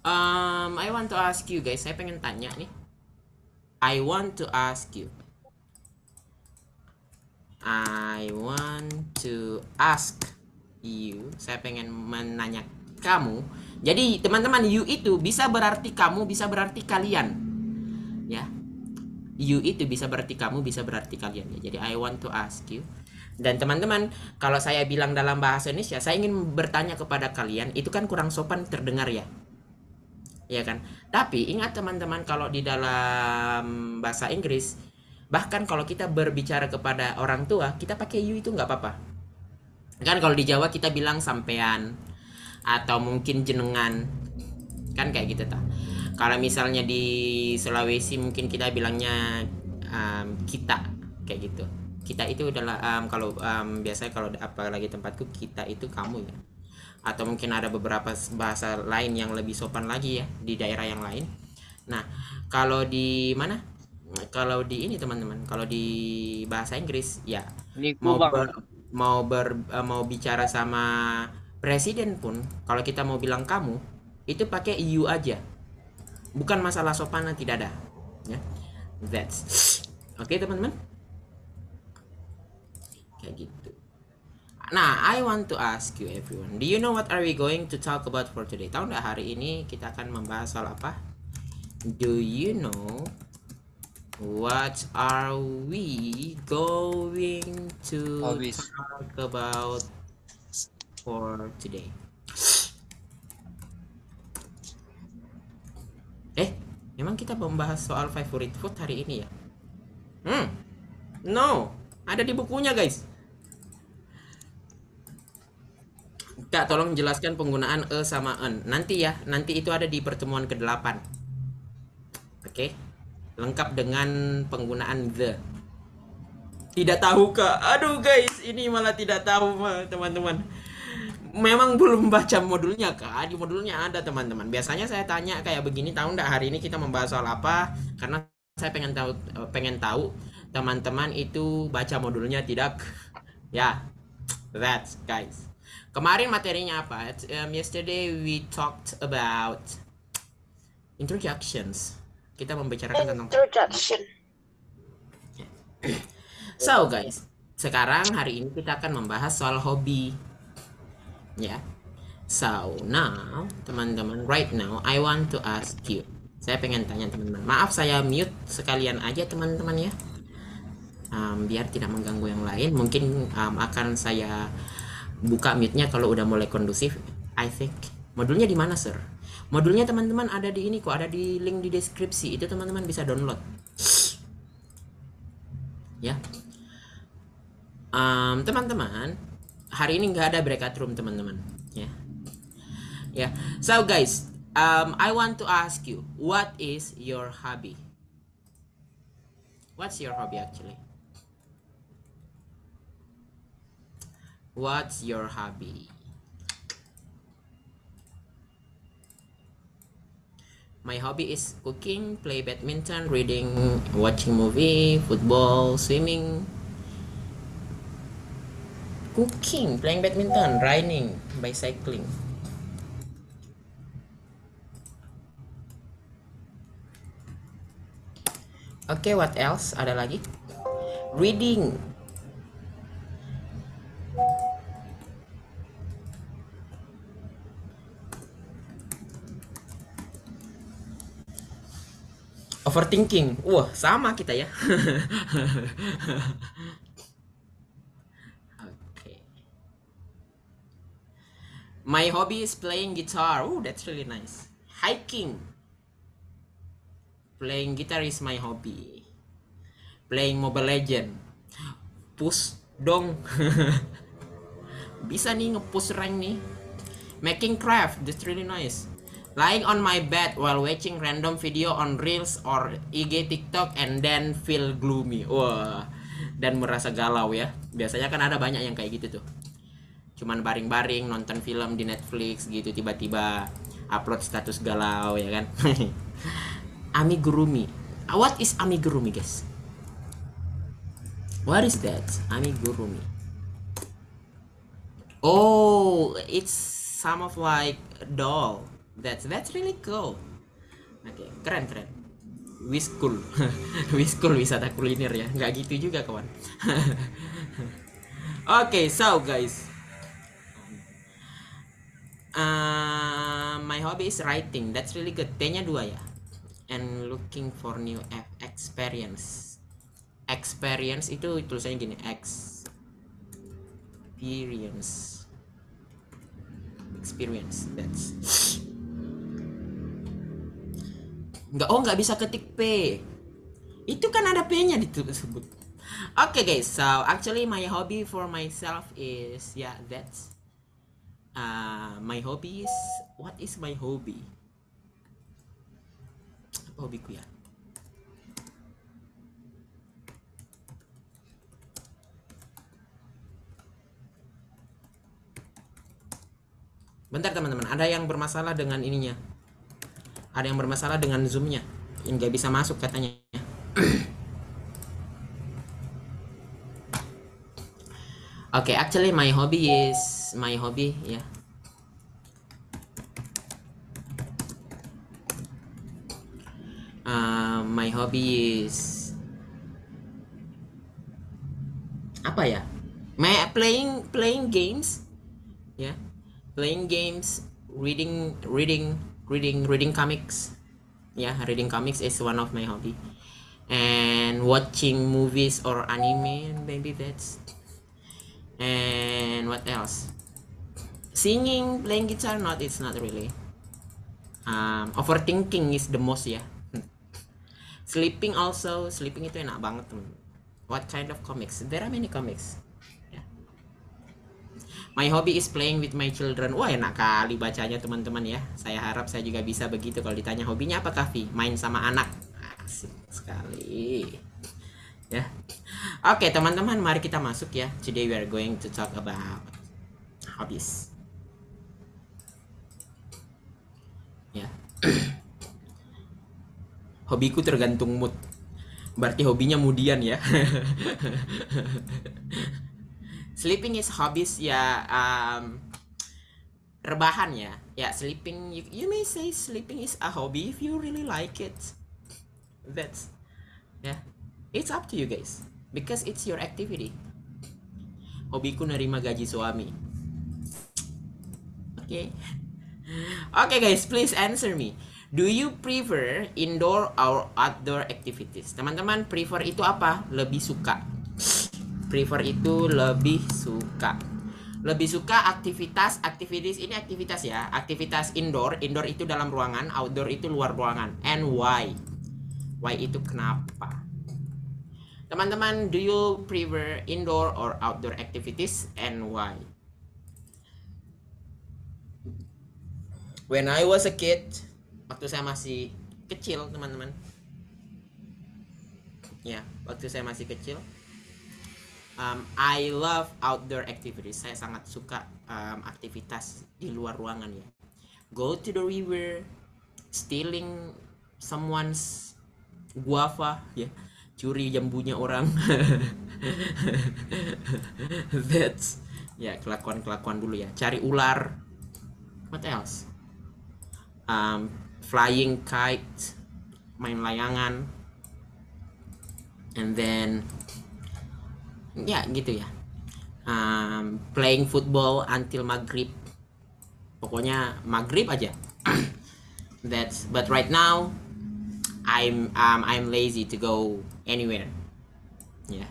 I want to ask you guys. Saya pengen tanya nih. I want to ask you. I want to ask you. Saya pengen menanya kamu. Jadi teman-teman, you itu bisa berarti kamu, bisa berarti kalian. Ya. You itu bisa berarti kamu, bisa berarti kalian ya. Jadi I want to ask you. Dan teman-teman, kalau saya bilang dalam bahasa Indonesia, saya ingin bertanya kepada kalian, itu kan kurang sopan terdengar ya. Ya kan? Tapi ingat teman-teman, kalau di dalam bahasa Inggris, bahkan kalau kita berbicara kepada orang tua, kita pakai you itu nggak apa-apa. Kan kalau di Jawa kita bilang sampean atau mungkin jenengan, kan kayak gitu ta. Kalau misalnya di Sulawesi mungkin kita bilangnya kita, kayak gitu. Kita itu adalah kalau biasanya kalau apalagi tempatku kita itu kamu ya. Atau mungkin ada beberapa bahasa lain yang lebih sopan lagi ya di daerah yang lain. Nah, kalau di mana? Kalau di ini teman-teman, kalau di bahasa Inggris ya Niku mau bang. mau bicara sama presiden pun, kalau kita mau bilang kamu, itu pakai you aja. Bukan masalah sopan, tidak ada. Ya. That's. Oke, teman-teman. Kayak gitu. Nah, I want to ask you everyone. Do you know what are we going to talk about for today? Tahu nggak hari ini kita akan membahas soal apa? Do you know what are we going to Habis. talk about for today? Memang kita membahas soal favorite food hari ini ya? No, ada di bukunya guys. Kak, tolong jelaskan penggunaan e sama en. Nanti ya, nanti itu ada di pertemuan ke-8. Oke? Lengkap dengan penggunaan the. Tidak tahu kak. Aduh guys, ini malah tidak tahu teman-teman. Memang belum baca modulnya kak. Di modulnya ada teman-teman. Biasanya saya tanya kayak begini, tahu nggak hari ini kita membahas soal apa? Karena saya pengen tahu teman-teman itu baca modulnya tidak. Ya, that's guys. Kemarin materinya apa? Yesterday we talked about introductions. Kita membicarakan tentang. Introduction. So guys, sekarang hari ini kita akan membahas soal hobi. Ya. So now, teman-teman, right now I want to ask you. Saya pengen tanya teman-teman. Maaf saya mute sekalian aja teman-teman ya. Biar tidak mengganggu yang lain. Mungkin akan saya buka mute-nya kalau udah mulai kondusif. I think. Modulnya di mana, sir? Modulnya teman-teman ada di ini kok, ada di link di deskripsi. Itu teman-teman bisa download. Ya. Teman-teman, hari ini nggak ada breakout room teman-teman. Ya. Ya. So guys, I want to ask you, what is your hobby? What's your hobby actually? What's your hobby? My hobby is cooking, play badminton, reading, watching movie, football, swimming, cooking, playing badminton, riding, bicycling. Oke, what else? Ada lagi? Reading. Overthinking. Wah, sama kita ya. Okay. My hobby is playing guitar. Oh, that's really nice. Hiking. Playing guitar is my hobby. Playing Mobile Legend. Push dong. Bisa nih nge-push rank nih. Making craft, that's really nice. Lying on my bed while watching random video on Reels or IG TikTok and then feel gloomy. Wah, dan merasa galau ya. Biasanya kan ada banyak yang kayak gitu tuh. Cuman baring-baring nonton film di Netflix gitu, tiba-tiba upload status galau ya kan. Amigurumi. What is amigurumi, guys? What is that? Amigurumi. Oh, it's some of like a doll. That's really cool. Oke, keren keren. Wiskul. Wiskul wisata kuliner ya. Nggak gitu juga kawan. Oke, so guys. My hobby is writing. That's really good. T-nya 2 ya. And looking for new experience. Experience itu tulisannya gini, experience. That's nggak bisa ketik P. Itu kan ada P-nya disebut. Okay guys, so actually my hobby for myself is that's my hobby is, what is my hobby? Apa hobiku ya? Bentar teman-teman, ada yang bermasalah dengan ininya. Ada yang bermasalah dengan Zoom-nya. Yang nggak bisa masuk katanya. Okay, actually my hobby ya. My hobby is apa ya? Playing games, ya. Playing games, reading comics. Yeah, reading comics is one of my hobby. And watching movies or anime, maybe that's. And what else? Singing, playing guitar, it's not really. Overthinking is the most ya. Sleeping itu enak banget teman. What kind of comics? There are many comics. Yeah. My hobby is playing with my children. Wah, enak kali bacanya teman-teman ya. Saya harap saya juga bisa begitu kalau ditanya hobinya apa, Kavi? Main sama anak. Asik sekali. Ya. Oke, teman-teman, mari kita masuk ya. Today we are going to talk about hobbies. Ya. Hobiku tergantung mood. Berarti hobinya mudian ya. Sleeping is hobbies ya, rebahan ya. Ya, sleeping, you may say sleeping is a hobby if you really like it. That's it's up to you guys, because it's your activity. Hobiku nerima gaji suami. Oke. Oke guys, please answer me. Do you prefer indoor or outdoor activities? Teman-teman, prefer itu apa? Lebih suka. Prefer itu lebih suka. Lebih suka activities ini aktivitas ya. Aktivitas indoor itu dalam ruangan, outdoor itu luar ruangan. And why? Why itu kenapa? Teman-teman, do you prefer indoor or outdoor activities and why? When I was a kid, waktu saya masih kecil, teman-teman. Ya, waktu saya masih kecil, I love outdoor activities. Saya sangat suka aktivitas di luar ruangan ya. Go to the river, stealing someone's guava ya. Curi jambunya orang. That's ya, kelakuan dulu ya. Cari ular. What else? Flying kite, main layangan. And then ya gitu ya. Playing football until maghrib. Pokoknya maghrib aja. But right now I'm lazy to go anywhere. Ya.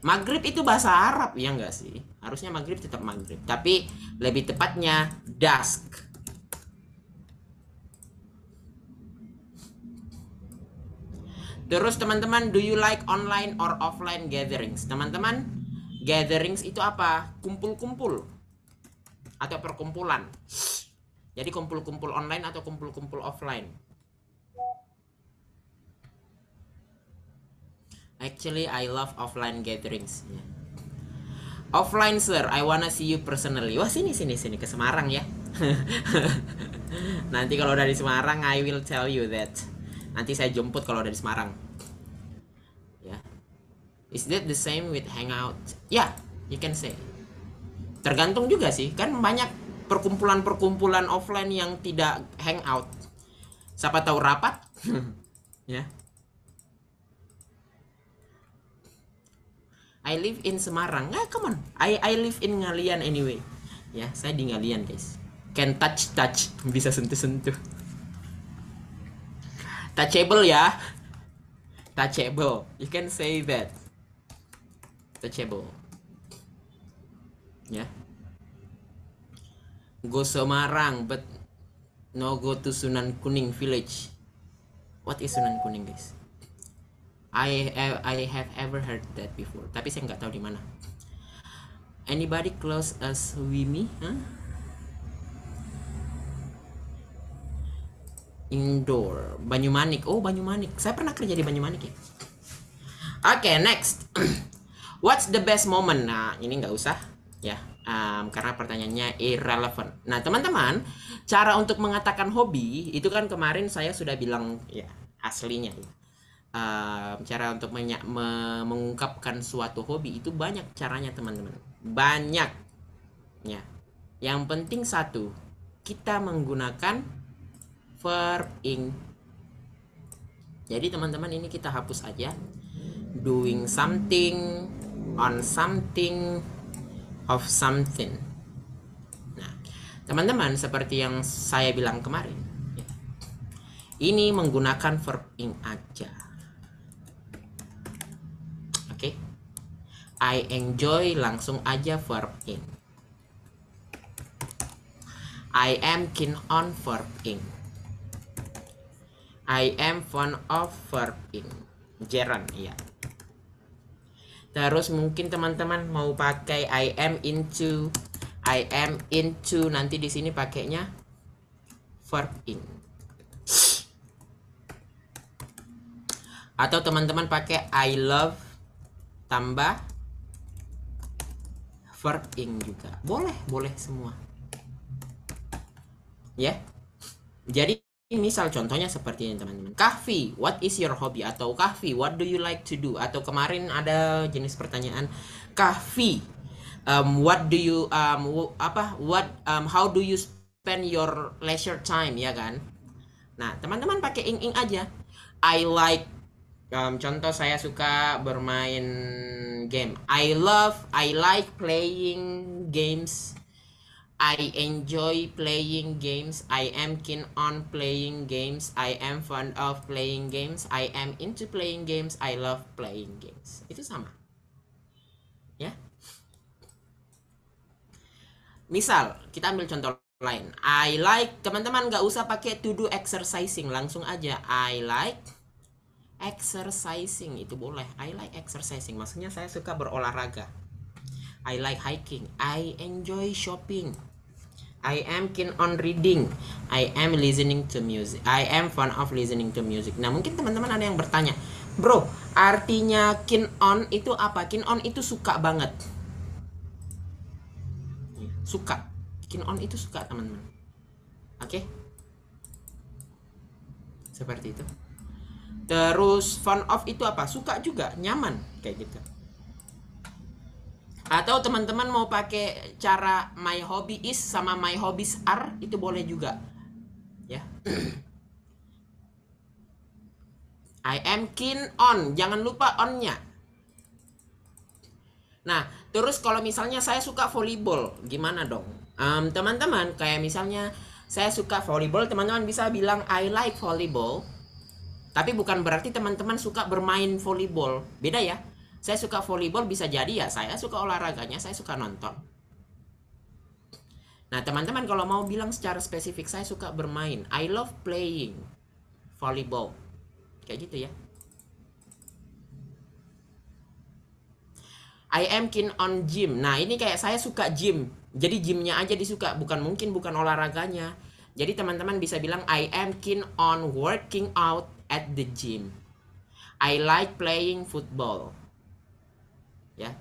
Maghrib itu bahasa Arab ya enggak sih? Harusnya maghrib tetap maghrib, tapi lebih tepatnya dusk. Terus teman-teman, do you like online or offline gatherings? Teman-teman, gatherings itu apa? Kumpul-kumpul atau perkumpulan. Jadi kumpul-kumpul online atau kumpul-kumpul offline. Actually, I love offline gatherings. Offline sir, I wanna see you personally. Wah, sini ke Semarang ya. Nanti kalau udah di Semarang, I will tell you that. Nanti saya jemput kalau udah di Semarang. Ya. Is that the same with hangout? Ya, you can say. Tergantung juga sih, kan banyak perkumpulan-perkumpulan offline yang tidak hangout. Siapa tahu rapat. Ya. I live in Semarang. Come on. I live in Ngalian anyway. Ya, saya di Ngalian, guys. Can touch, bisa sentuh-sentuh. Touchable ya. Touchable. You can say that. Touchable. Ya. Go Semarang, but no go to Sunan Kuning village. What is Sunan Kuning, guys? I have ever heard that before, tapi saya nggak tahu di mana. Anybody close as Wimi? Huh? Indoor, Banyumanik. Oh, Banyumanik. Saya pernah kerja di Banyumanik ya. Oke, next. What's the best moment? Nah, ini nggak usah ya, karena pertanyaannya irrelevant. Nah, teman-teman, cara untuk mengatakan hobi itu kan kemarin saya sudah bilang ya aslinya. Cara untuk mengungkapkan suatu hobi itu banyak caranya, teman-teman. Banyak ya. Yang penting satu, kita menggunakan verb ing. Jadi teman-teman, ini kita hapus aja. Doing something, on something, of something. Nah, teman-teman, seperti yang saya bilang kemarin ya, ini menggunakan verb ing aja. Oke. I enjoy, langsung aja verb ing. I am keen on, verb ing. I am fond of, verb ing. Gerund, iya. Terus mungkin teman-teman mau pakai I am into, nanti di sini pakainya verb ing. Atau teman-teman pakai I love tambah verb ing juga. Boleh semua. Ya. Jadi misal contohnya seperti ini, teman-teman. Kahfi, what is your hobby? Atau Kahfi, what do you like to do? Atau kemarin ada jenis pertanyaan Kahfi, what do you how do you spend your leisure time, ya kan? Nah, teman-teman pakai ing aja. I like, contoh saya suka bermain game. I like playing games. I enjoy playing games. I am keen on playing games. I am fond of playing games. I am into playing games. I love playing games. Itu sama. Ya. Misal, kita ambil contoh lain. I like, teman-teman nggak usah pakai to do exercising, langsung aja I like exercising, itu boleh. I like exercising, maksudnya saya suka berolahraga. I like hiking. I enjoy shopping. I am keen on reading. I am listening to music. I am fond of listening to music. Nah, mungkin teman-teman ada yang bertanya, bro, artinya keen on itu apa? Keen on itu suka banget. Suka. Keen on itu suka, teman-teman. Oke? Seperti itu. Terus fond of itu apa? Suka juga, nyaman, kayak gitu. Atau teman-teman mau pakai cara my hobby is sama my hobbies are, itu boleh juga. Ya. I am keen on, jangan lupa on-nya. Nah, terus kalau misalnya saya suka volleyball, gimana dong? Teman-teman, kayak misalnya saya suka volleyball, teman-teman bisa bilang I like volleyball. Tapi bukan berarti teman-teman suka bermain volleyball. Beda ya. Saya suka volleyball bisa jadi ya saya suka olahraganya, saya suka nonton. Nah, teman-teman kalau mau bilang secara spesifik, saya suka bermain. I love playing volleyball. Kayak gitu ya. I am keen on gym. Nah, ini kayak saya suka gym. Jadi gymnya aja disuka, bukan olahraganya. Jadi teman-teman bisa bilang I am keen on working out at the gym. I like playing football. Ya.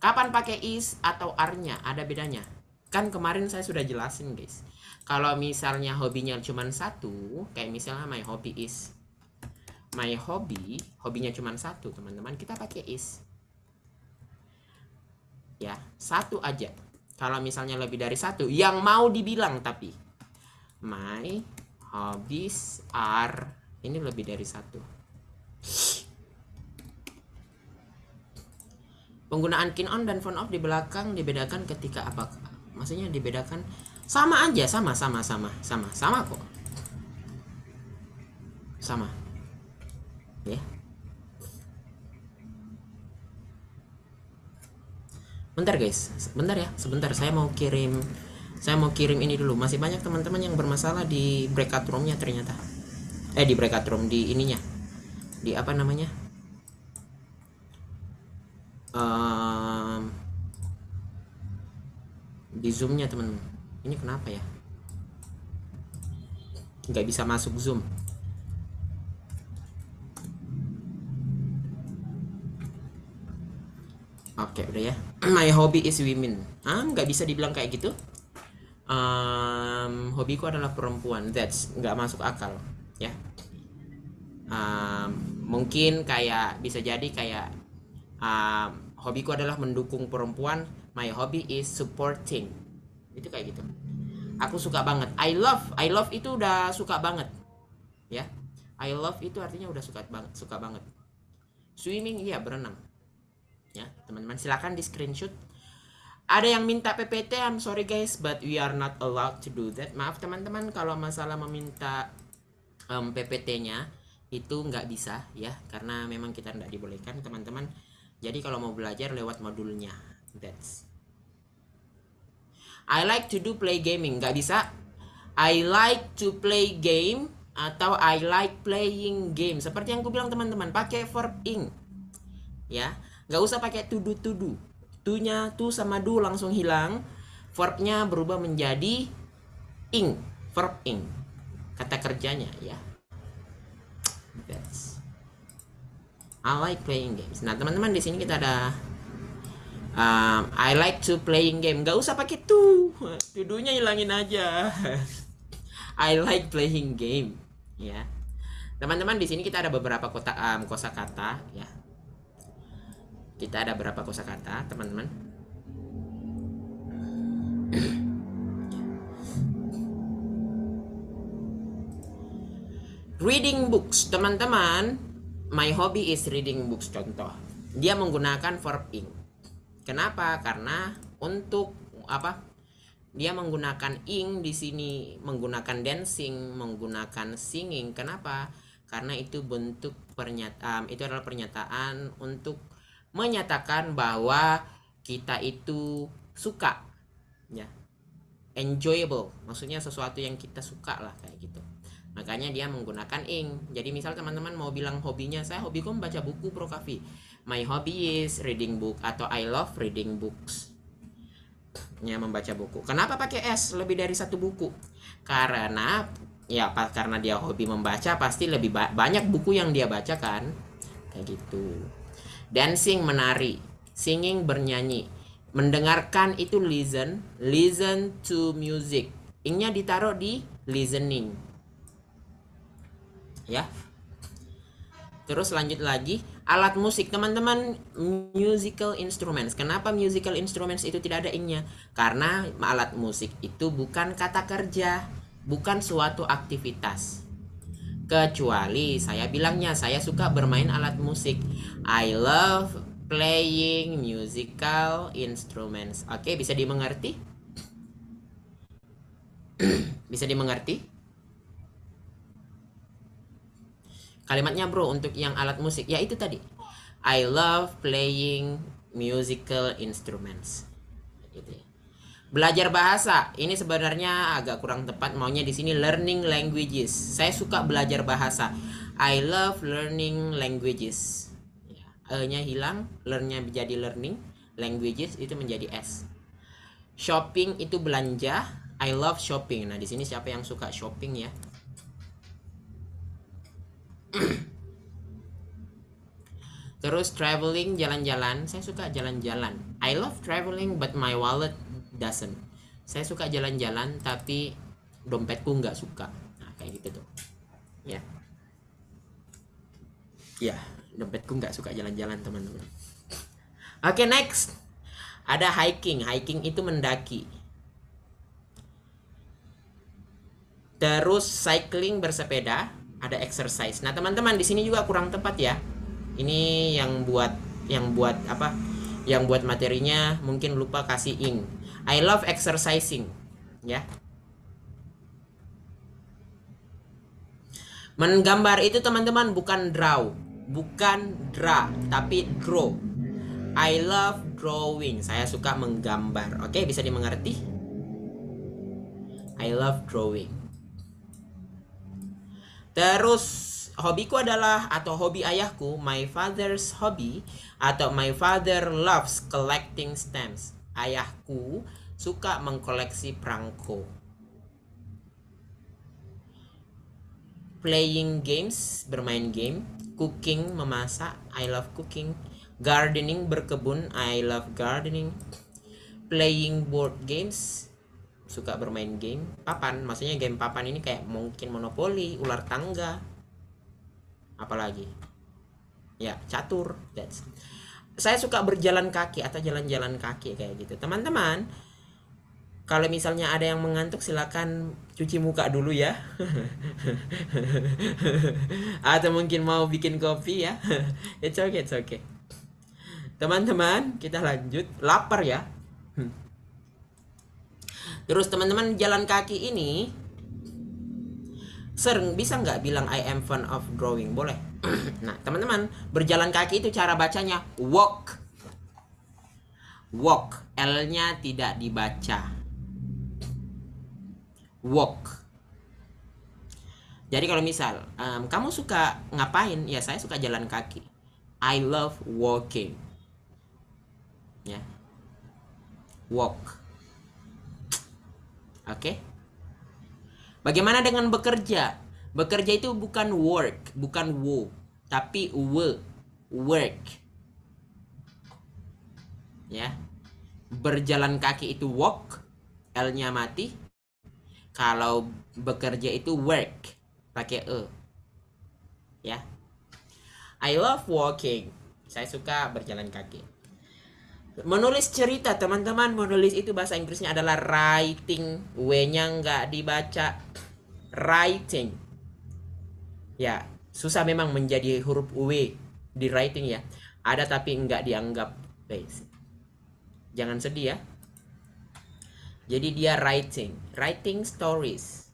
Kapan pakai is atau are-nya? Ada bedanya. Kan kemarin saya sudah jelasin, guys. Kalau misalnya hobinya cuma satu, kayak misalnya my hobby is. My hobby, hobinya cuma satu, teman-teman, kita pakai is. Ya, satu aja. Kalau misalnya lebih dari satu yang mau dibilang, tapi my hobbies are, ini lebih dari satu. Penggunaan key on dan phone off di belakang dibedakan ketika apa? Maksudnya dibedakan sama aja, sama kok. Sama. Ya. Bentar guys, sebentar saya mau kirim ini dulu. Masih banyak teman-teman yang bermasalah di breakout room-nya ternyata. Di breakout room, di ininya. Di apa namanya? Di Zoom-nya teman-teman. Ini kenapa ya? Nggak bisa masuk Zoom. Oke, udah ya. My hobby is women. Nggak bisa dibilang kayak gitu. Hobiku adalah perempuan. That's nggak masuk akal, ya. Mungkin kayak bisa jadi kayak hobiku adalah mendukung perempuan. My hobby is supporting. Itu kayak gitu. Aku suka banget. I love itu udah suka banget, ya. I love itu artinya udah suka banget. Swimming, iya, berenang. Ya, teman-teman silakan di screenshot. Ada yang minta PPT, I'm sorry guys, but we are not allowed to do that. Maaf teman-teman kalau masalah meminta PPT-nya itu nggak bisa ya, karena memang kita nggak dibolehkan teman-teman. Jadi kalau mau belajar lewat modulnya. I like to do play gaming, nggak bisa. I like to play game atau I like playing game. Seperti yang aku bilang teman-teman, pakai verb ing. Ya, nggak usah pakai to do. To-nya to sama do langsung hilang. Verbnya berubah menjadi ing, verb ing. Kata kerjanya ya. I like playing games. Nah, teman-teman di sini kita ada I like to playing game. Nggak usah pakai to. To-nya hilangin aja. I like playing game ya. Teman-teman di sini kita ada beberapa kosakata ya. Kita ada berapa kosakata, teman-teman? Reading books, teman-teman. My hobby is reading books, contoh. Dia menggunakan verb ing. Kenapa? Karena untuk apa? Dia menggunakan ing di sini, menggunakan dancing, menggunakan singing. Kenapa? Karena itu bentuk pernyataan, itu adalah pernyataan untuk menyatakan bahwa kita itu suka, ya, enjoyable, maksudnya sesuatu yang kita suka lah kayak gitu. Makanya dia menggunakan ing. Jadi misal teman-teman mau bilang hobinya, saya hobiku membaca buku Pro Kavi. My hobby is reading book, atau I love reading books. Ya, membaca buku. Kenapa pakai s, lebih dari satu buku? Karena ya karena dia hobi membaca, pasti lebih banyak buku yang dia bacakan kayak gitu. Dancing, menari. Singing, bernyanyi. Mendengarkan itu listen to music. Ingnya ditaruh di listening. Ya. Terus lanjut lagi, alat musik teman-teman, musical instruments. Kenapa musical instruments itu tidak ada ingnya? Karena alat musik itu bukan kata kerja, bukan suatu aktivitas. Kecuali saya bilangnya saya suka bermain alat musik. I love playing musical instruments. Oke, bisa dimengerti? Bisa dimengerti? Kalimatnya bro untuk yang alat musik, ya itu tadi. I love playing musical instruments. Gitu ya. Belajar bahasa, ini sebenarnya agak kurang tepat, maunya di sini learning languages. Saya suka belajar bahasa. I love learning languages. E-nya hilang, learn-nya menjadi learning, languages itu menjadi S. Shopping itu belanja. I love shopping. Nah, di sini siapa yang suka shopping ya? Terus traveling, jalan-jalan. Saya suka jalan-jalan. I love traveling but my wallet doesn't. Saya suka jalan-jalan tapi dompetku nggak suka. Nah, kayak gitu tuh. Ya. Ya, dompetku nggak suka jalan-jalan, teman-teman. Oke, next. Ada hiking, hiking itu mendaki. Terus cycling, bersepeda, ada exercise. Nah, teman-teman di sini juga kurang tepat ya. Ini yang buat apa? Yang buat materinya mungkin lupa kasih ing. I love exercising, ya. Menggambar itu teman-teman bukan draw, tapi draw. I love drawing. Saya suka menggambar. Oke, bisa dimengerti? I love drawing. Terus hobiku adalah, atau hobi ayahku, my father's hobby, atau my father loves collecting stamps. Ayahku suka mengkoleksi perangko. Playing games, bermain game. Cooking, memasak, I love cooking. Gardening, berkebun, I love gardening. Playing board games, suka bermain game. Papan, maksudnya game papan ini kayak mungkin monopoli, ular tangga, apalagi ya, catur. Saya suka berjalan kaki atau jalan-jalan kaki kayak gitu. Teman-teman, kalau misalnya ada yang mengantuk silakan cuci muka dulu ya. Atau mungkin mau bikin kopi ya. It's okay. Teman-teman, kita lanjut. Lapar ya. Terus teman-teman, jalan kaki ini sering bisa nggak bilang I am fond of drawing? Boleh. Nah, teman-teman, berjalan kaki itu cara bacanya walk. Walk, L-nya tidak dibaca. Walk. Jadi kalau misal kamu suka ngapain? Ya, saya suka jalan kaki. I love walking. Ya. Walk. Oke. Bagaimana dengan bekerja? Bekerja itu bukan work, bukan wo, tapi work. Ya. Berjalan kaki itu walk, L-nya mati. Kalau bekerja itu work, pakai e. Ya. I love walking. Saya suka berjalan kaki. Menulis cerita, teman-teman. Menulis itu bahasa Inggrisnya adalah writing. W-nya nggak dibaca. Writing. Ya, susah memang menjadi huruf W di writing ya. Ada tapi nggak dianggap basic. Jangan sedih ya. Jadi dia writing stories.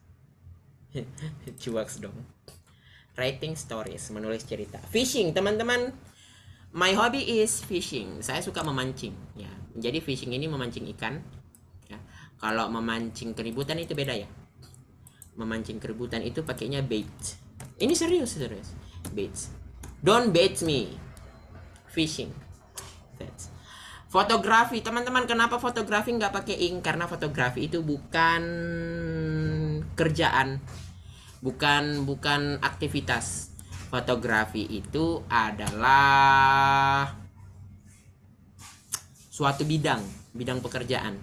Cuaks dong. Writing stories, menulis cerita. Fishing, teman-teman. My hobby is fishing. Saya suka memancing. Ya, jadi fishing ini memancing ikan. Ya. Kalau memancing keributan itu beda ya. Memancing keributan itu pakainya bait. Ini serius. Bait. Don't bait me. Fishing. That's. Fotografi, teman-teman, kenapa fotografi nggak pakai ink? Karena fotografi itu bukan kerjaan, bukan aktivitas. Fotografi itu adalah suatu bidang pekerjaan.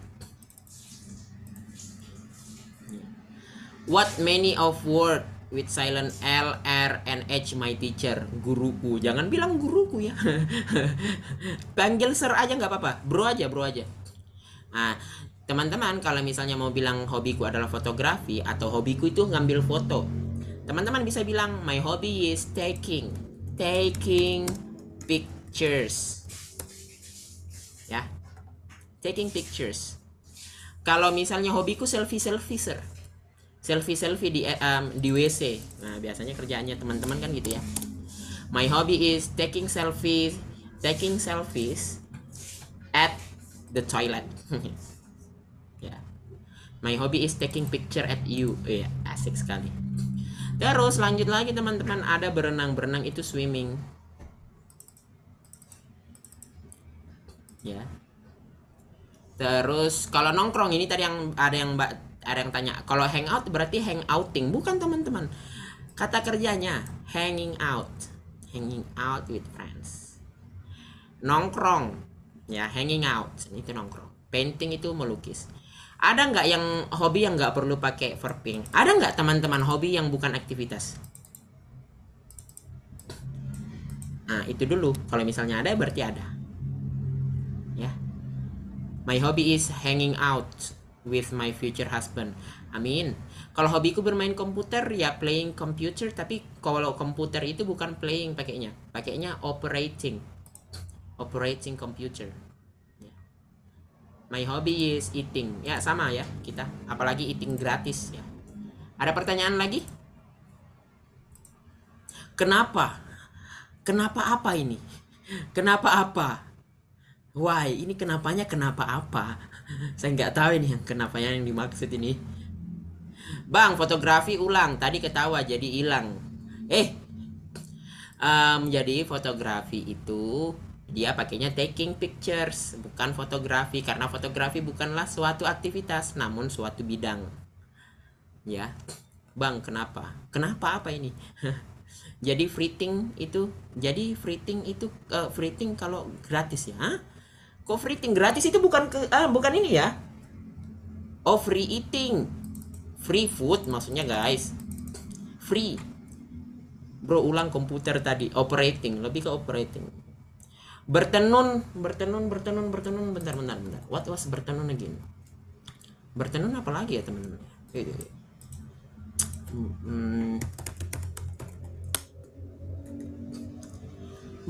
What many of word with silent L, R, and H my teacher? Guruku. Jangan bilang guruku ya. Panggil sir aja nggak apa-apa. Bro aja. Nah, teman-teman, kalau misalnya mau bilang hobiku adalah fotografi atau hobiku itu ngambil foto, teman-teman bisa bilang my hobby is taking pictures. Ya. Taking pictures. Kalau misalnya hobiku selfie sir. Selfie di WC. Nah, biasanya kerjaannya teman-teman kan gitu ya. My hobby is taking selfies at the toilet. Ya. My hobby is taking picture at you. Ya, asik sekali. Terus lanjut lagi teman-teman, ada berenang itu swimming. Ya. Terus kalau nongkrong ini tadi yang ada yang tanya, kalau hangout berarti hangouting, bukan teman-teman. Kata kerjanya hanging out with friends. Nongkrong ya, hanging out itu nongkrong. Painting itu melukis. Ada nggak yang hobi yang nggak perlu pakai verbing? Ada nggak teman-teman hobi yang bukan aktivitas? Nah, itu dulu. Kalau misalnya ada berarti ada. Ya. My hobby is hanging out with my future husband. Amin. Kalau hobiku bermain komputer ya playing computer, tapi kalau komputer itu bukan playing pakainya operating computer. My hobby is eating. Ya sama ya kita, apalagi eating gratis ya. Ada pertanyaan lagi? Kenapa? Kenapa apa ini? Kenapa apa? Why? Ini kenapanya kenapa apa? Saya nggak tahu ini yang kenapanya yang dimaksud ini. Bang, fotografi ulang. Tadi ketawa jadi hilang. Jadi fotografi itu dia pakainya taking pictures, bukan fotografi, karena fotografi bukanlah suatu aktivitas, namun suatu bidang. Ya, Bang, kenapa? Kenapa apa ini? Jadi freeting itu freeting kalau gratis ya? Hah? Kok freeting gratis itu bukan ini ya? Oh, free eating, free food maksudnya guys, free. Bro, ulang komputer tadi, operating, lebih ke operating. Bertenun, bentar. What was bertenun again? Bertenun apa lagi ya teman-teman?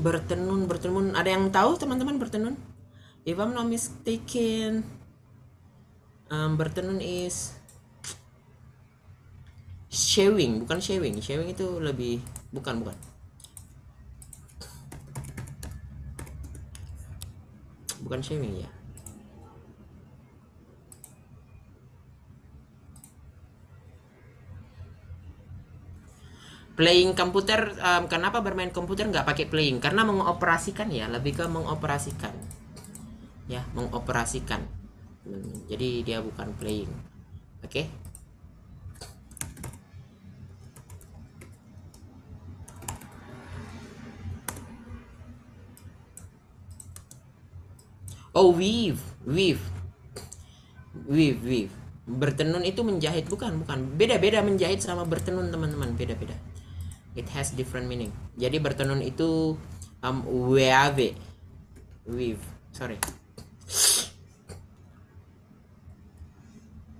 Bertenun, ada yang tahu teman-teman bertenun? If I'm not mistaken, bertenun is sewing, bukan sewing itu lebih bukan sewing ya. Playing komputer, kenapa bermain komputer nggak pakai playing? Karena mengoperasikan ya, lebih ke mengoperasikan ya, mengoperasikan. Jadi dia bukan playing. Oke. Oh, weave. Bertenun itu menjahit, bukan. Beda menjahit sama bertenun teman-teman, beda. It has different meaning. Jadi bertenun itu weave. Sorry.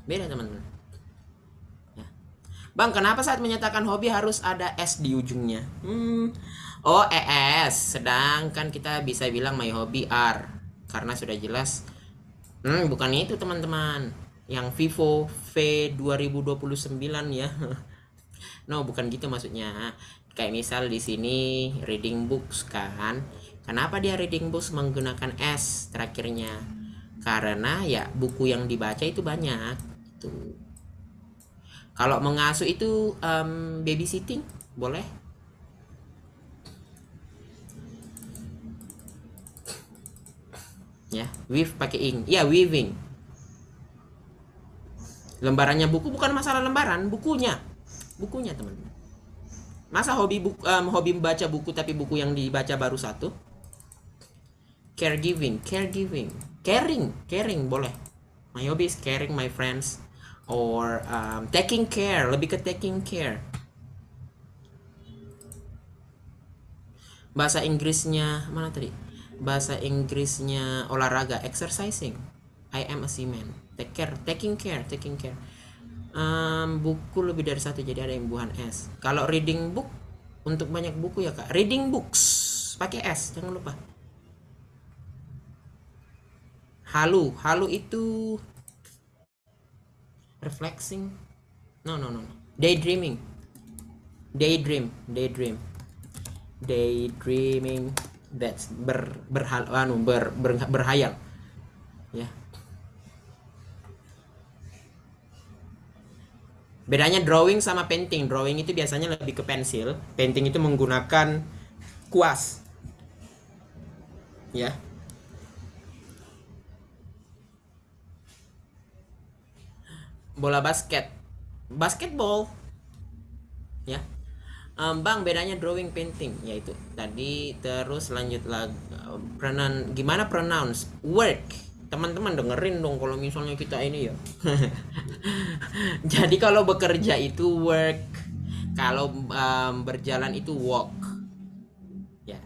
Beda teman-teman. Ya. Bang, kenapa saat menyatakan hobi harus ada S di ujungnya? Oh, ES. Sedangkan kita bisa bilang my hobby are, karena sudah jelas. Bukan itu teman-teman. Yang Vivo V2029 ya. No, bukan gitu maksudnya. Kayak misal di sini reading books kan. Kenapa dia reading books menggunakan S terakhirnya? Karena ya buku yang dibaca itu banyak. Tuh. Kalau mengasuh itu babysitting, boleh. Ya, weave pakai ing. Ya, weaving. Lembarannya buku bukan masalah lembaran, bukunya teman-teman. Masa hobi membaca buku tapi buku yang dibaca baru satu? Caring boleh. My hobby is caring my friends, or taking care, lebih ke taking care. Bahasa Inggrisnya mana tadi? Bahasa Inggrisnya olahraga, exercising. I am a seaman. Taking care. Buku lebih dari satu, jadi ada imbuhan S. Kalau reading book, untuk banyak buku ya kak, reading books pakai S, jangan lupa. Halu itu reflexing. No. Daydreaming. That's berhayal ya. Bedanya drawing sama painting. Drawing itu biasanya lebih ke pensil, painting itu menggunakan kuas ya. Bola basketball ya. Bang, bedanya drawing painting yaitu tadi. Terus lanjut lagi, gimana pronounce work. Teman-teman dengerin dong kalau misalnya kita ini ya. Jadi kalau bekerja itu work, kalau berjalan itu walk ya.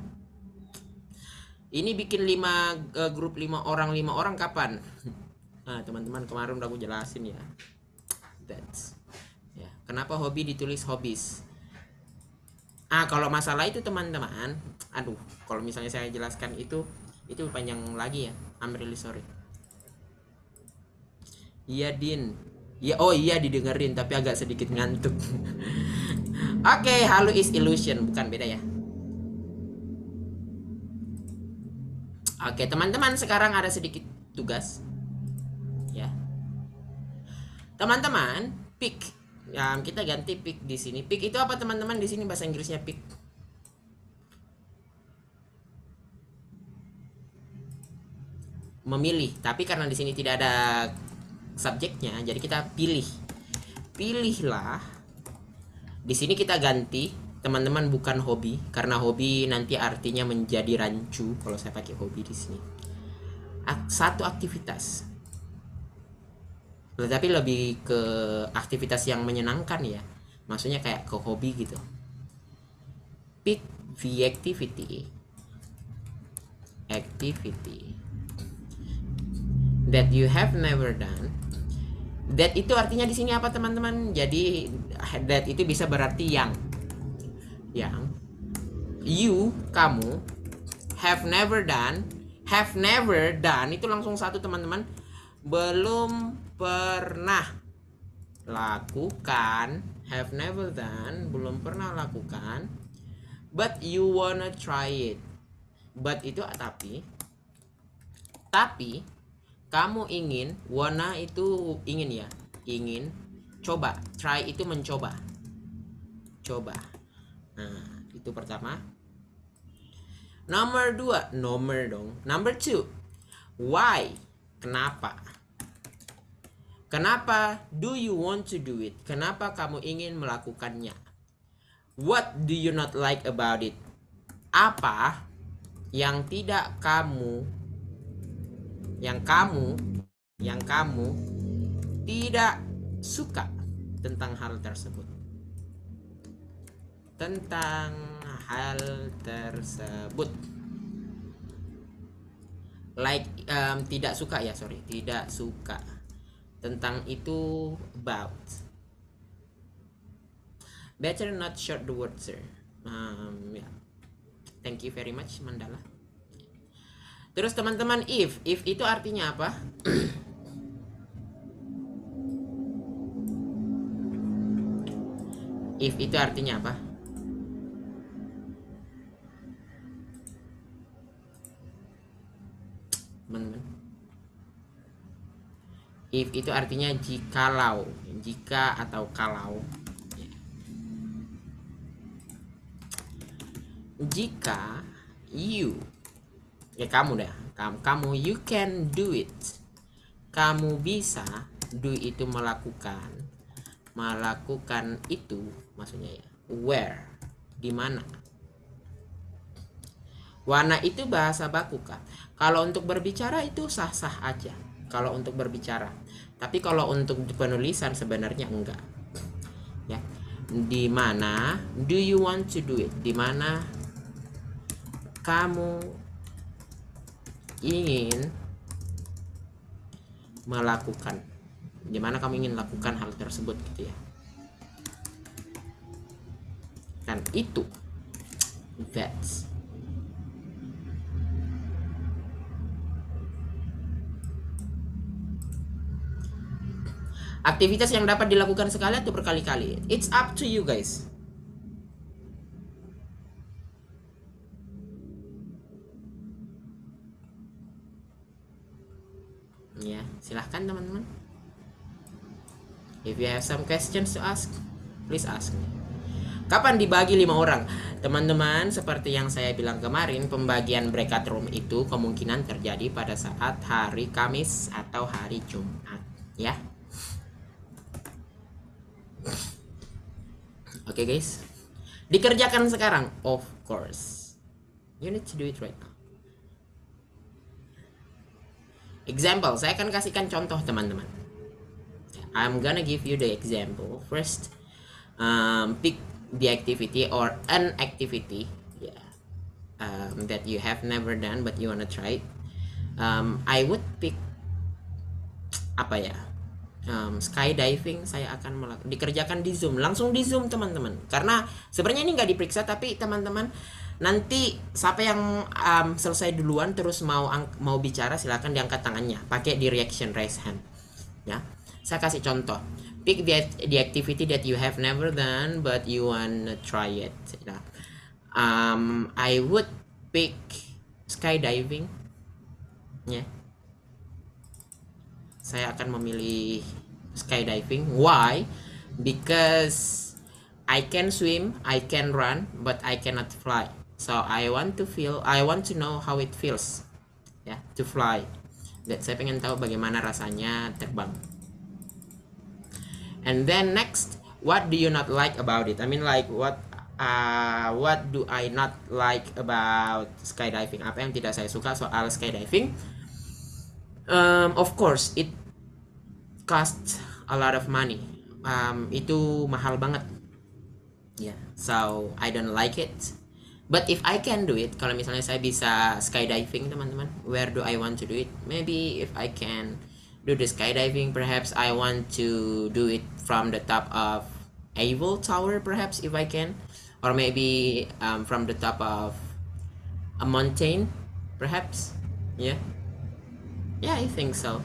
Ini bikin 5 grup 5 orang kapan? Nah, teman-teman kemarin udah aku jelasin ya. That's ya. Kenapa hobi ditulis hobbies? Kalau masalah itu teman-teman, aduh, kalau misalnya saya jelaskan itu panjang lagi ya. I'm really sorry. Iya Din. Ya, oh iya didengerin tapi agak sedikit ngantuk. Oke, halu is illusion, bukan, beda ya. Oke, teman-teman, sekarang ada sedikit tugas. Ya. Teman-teman, pick. Ya, kita ganti pick di sini. Pick itu apa, teman-teman? Di sini bahasa Inggrisnya pick. Memilih, tapi karena di sini tidak ada subjeknya, jadi kita pilih. Pilihlah. Di sini kita ganti, teman-teman, bukan hobi, karena hobi nanti artinya menjadi rancu kalau saya pakai hobi di sini. Satu aktivitas. Tetapi lebih ke aktivitas yang menyenangkan ya. Maksudnya kayak ke hobi gitu. Pick the activity that you have never done. That itu artinya di sini apa, teman-teman? Jadi that itu bisa berarti yang you, kamu, have never done itu langsung satu, teman-teman. Belum pernah lakukan. Have never done, belum pernah lakukan. But you wanna try it. But itu tapi kamu ingin. Wanna itu ingin ya, ingin coba. Try itu mencoba, coba. Nah, itu pertama. Number 2, why, kenapa. Kenapa do you want to do it? Kenapa kamu ingin melakukannya? What do you not like about it? Apa yang tidak kamu tidak suka tentang hal tersebut? Like tidak suka ya, sorry, tidak suka tentang itu. About. Better not short the word, sir. Yeah. Thank you very much, Mandala. Terus teman-teman, if itu artinya apa? If itu artinya apa? Teman-teman, if itu artinya jikalau, jika atau kalau. Jika you, ya kamu dah, kamu you can do it. Kamu bisa, do itu melakukan itu maksudnya ya. Where, di mana. Wana itu bahasa baku kah? Kalau untuk berbicara itu sah-sah aja. Kalau untuk berbicara, tapi kalau untuk penulisan sebenarnya enggak. Ya, di mana do you want to do it? Di mana kamu ingin melakukan, di mana kamu ingin lakukan hal tersebut gitu ya. Kan itu, that's. Aktivitas yang dapat dilakukan sekali atau berkali-kali, it's up to you guys. Ya, silahkan teman-teman. If you have some questions to ask, please ask me. Kapan dibagi 5 orang? Teman-teman, seperti yang saya bilang kemarin, pembagian breakout room itu kemungkinan terjadi pada saat hari Kamis atau hari Jumat, ya. Oke, guys. Dikerjakan sekarang, of course. You need to do it right now. Example, saya akan kasihkan contoh, teman-teman. I'm gonna give you the example. First, pick the activity or an activity. Yeah. that you have never done but you wanna try it, I would pick apa ya? Skydiving saya akan dikerjakan di Zoom, langsung di Zoom teman-teman, karena sebenarnya ini nggak diperiksa, tapi teman-teman nanti siapa yang selesai duluan terus mau bicara silakan diangkat tangannya pakai di reaction raise hand ya. Saya kasih contoh, pick the activity that you have never done but you wanna try it. Nah, I would pick skydiving ya. Saya akan memilih skydiving. Why? Because I can swim, I can run, but I cannot fly. So I want to know how it feels, ya, to fly. Dan saya pengen tahu bagaimana rasanya terbang. And then next, what do you not like about it? I mean like what do I not like about skydiving? Apa yang tidak saya suka soal skydiving? Of course, it costs a lot of money. Itu mahal banget. Yeah, so I don't like it. But if I can do it, kalau misalnya saya bisa skydiving, teman-teman, where do I want to do it? Maybe if I can do the skydiving, perhaps I want to do it from the top of Eiffel Tower, perhaps if I can, or maybe from the top of a mountain, perhaps. Yeah, yeah, I think so.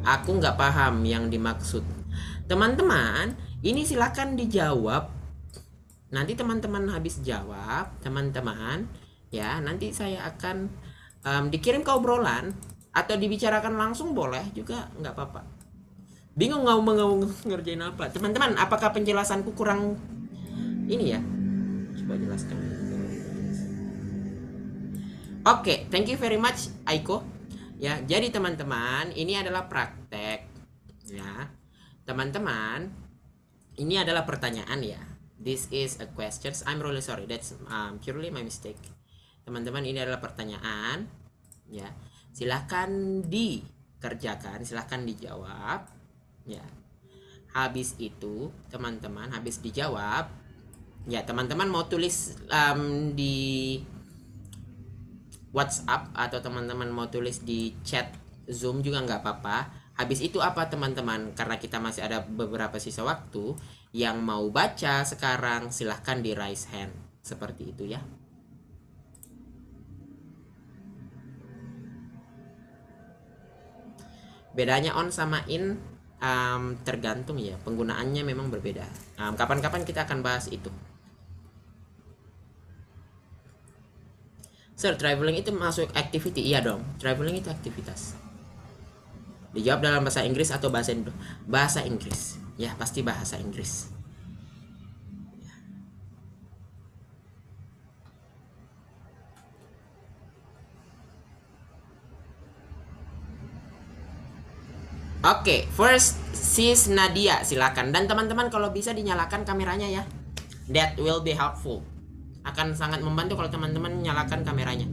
Aku nggak paham yang dimaksud. Teman-teman, ini silakan dijawab. Nanti teman-teman habis jawab, teman-teman, ya, nanti saya akan dikirim ke obrolan atau dibicarakan langsung boleh juga, nggak apa-apa. Bingung mau ngerjain apa? Teman-teman, apakah penjelasanku kurang ini ya? Coba jelaskan. Oke, thank you very much, Aiko. Ya, jadi teman-teman, ini adalah praktek. Ya, teman-teman, ini adalah pertanyaan ya. This is a questions. I'm really sorry. That's purely my mistake. Teman-teman, ini adalah pertanyaan. Ya, silahkan dikerjakan, silahkan dijawab. Ya, habis itu teman-teman habis dijawab, ya teman-teman mau tulis di WhatsApp atau teman-teman mau tulis di chat Zoom juga nggak apa-apa. Habis itu apa teman-teman? Karena kita masih ada beberapa sisa waktu, yang mau baca sekarang silahkan di raise hand. Seperti itu ya. Bedanya on sama in tergantung ya, penggunaannya memang berbeda. Kapan-kapan kita akan bahas itu. Sir, traveling itu masuk activity? Iya dong, traveling itu aktivitas. Dijawab dalam bahasa Inggris atau bahasa Indo? Bahasa Inggris. Ya, pasti bahasa Inggris. Oke, first sis Nadia, silakan. Dan teman-teman kalau bisa dinyalakan kameranya ya. That will be helpful. Akan sangat membantu kalau teman-teman nyalakan kameranya.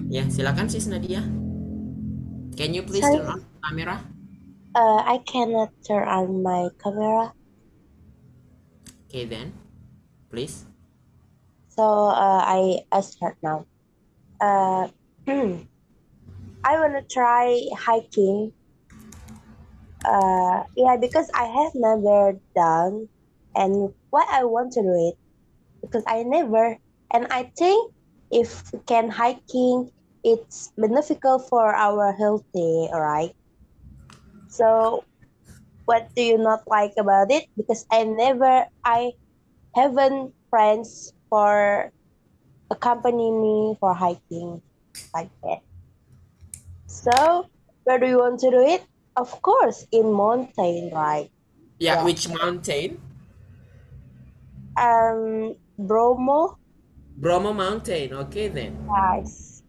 Ya, silakan sis Nadia. Can you please turn on camera? I cannot turn on my camera. Okay then, please. So I start now. I wanna try hiking. Yeah, because I have never done, and why I want to do it because I never, and I think if we can hiking, it's beneficial for our healthy, alright. So, what do you not like about it? Because I haven't friends for accompany me for hiking like that. So, where do you want to do it? Of course, in mountain, right? Yeah, Yeah. which mountain? Bromo. Bromo Mountain. Okay then. Guys,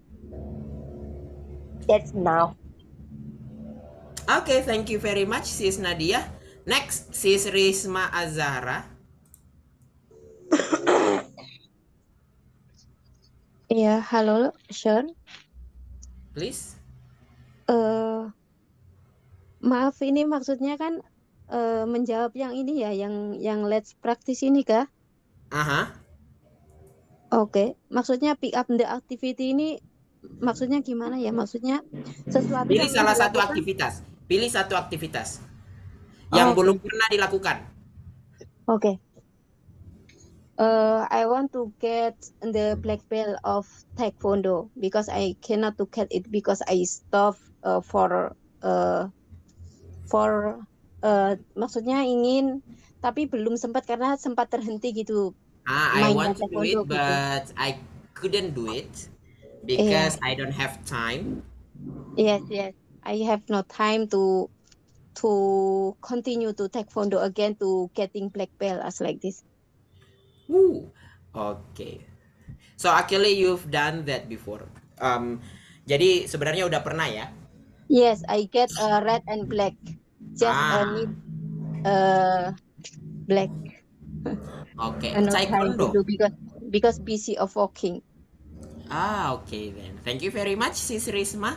that's now. Okay, thank you very much, sis Nadia. Next, sis Risma Azahra. Iya, halo, Sean. Please. Maaf, ini maksudnya kan menjawab yang ini ya, yang let's practice ini kah? Aha. Oke, maksudnya pick up the activity ini maksudnya gimana ya? Maksudnya sesuatu Pilih yang salah satu dilakukan. aktivitas. Pilih satu aktivitas yang belum Oke, pernah dilakukan. oke. I want to get the black belt of Taekwondo because I cannot to get it because I stop uh, for maksudnya ingin tapi belum sempat karena sempat terhenti gitu I mainnya want to do Taekwondo it, gitu. but I couldn't do it Iya, because I don't have time. yes, yes. I have no time to continue to Taekwondo again to getting black belt as like this. Woo. Okay. So actually you've done that before. Jadi sebenarnya udah pernah ya? Yes, I get red and black. Just Ah, need black. okay. No time to Taekwondo. do because busy of walking. Ah, okay then. Thank you very much, Sis Risma.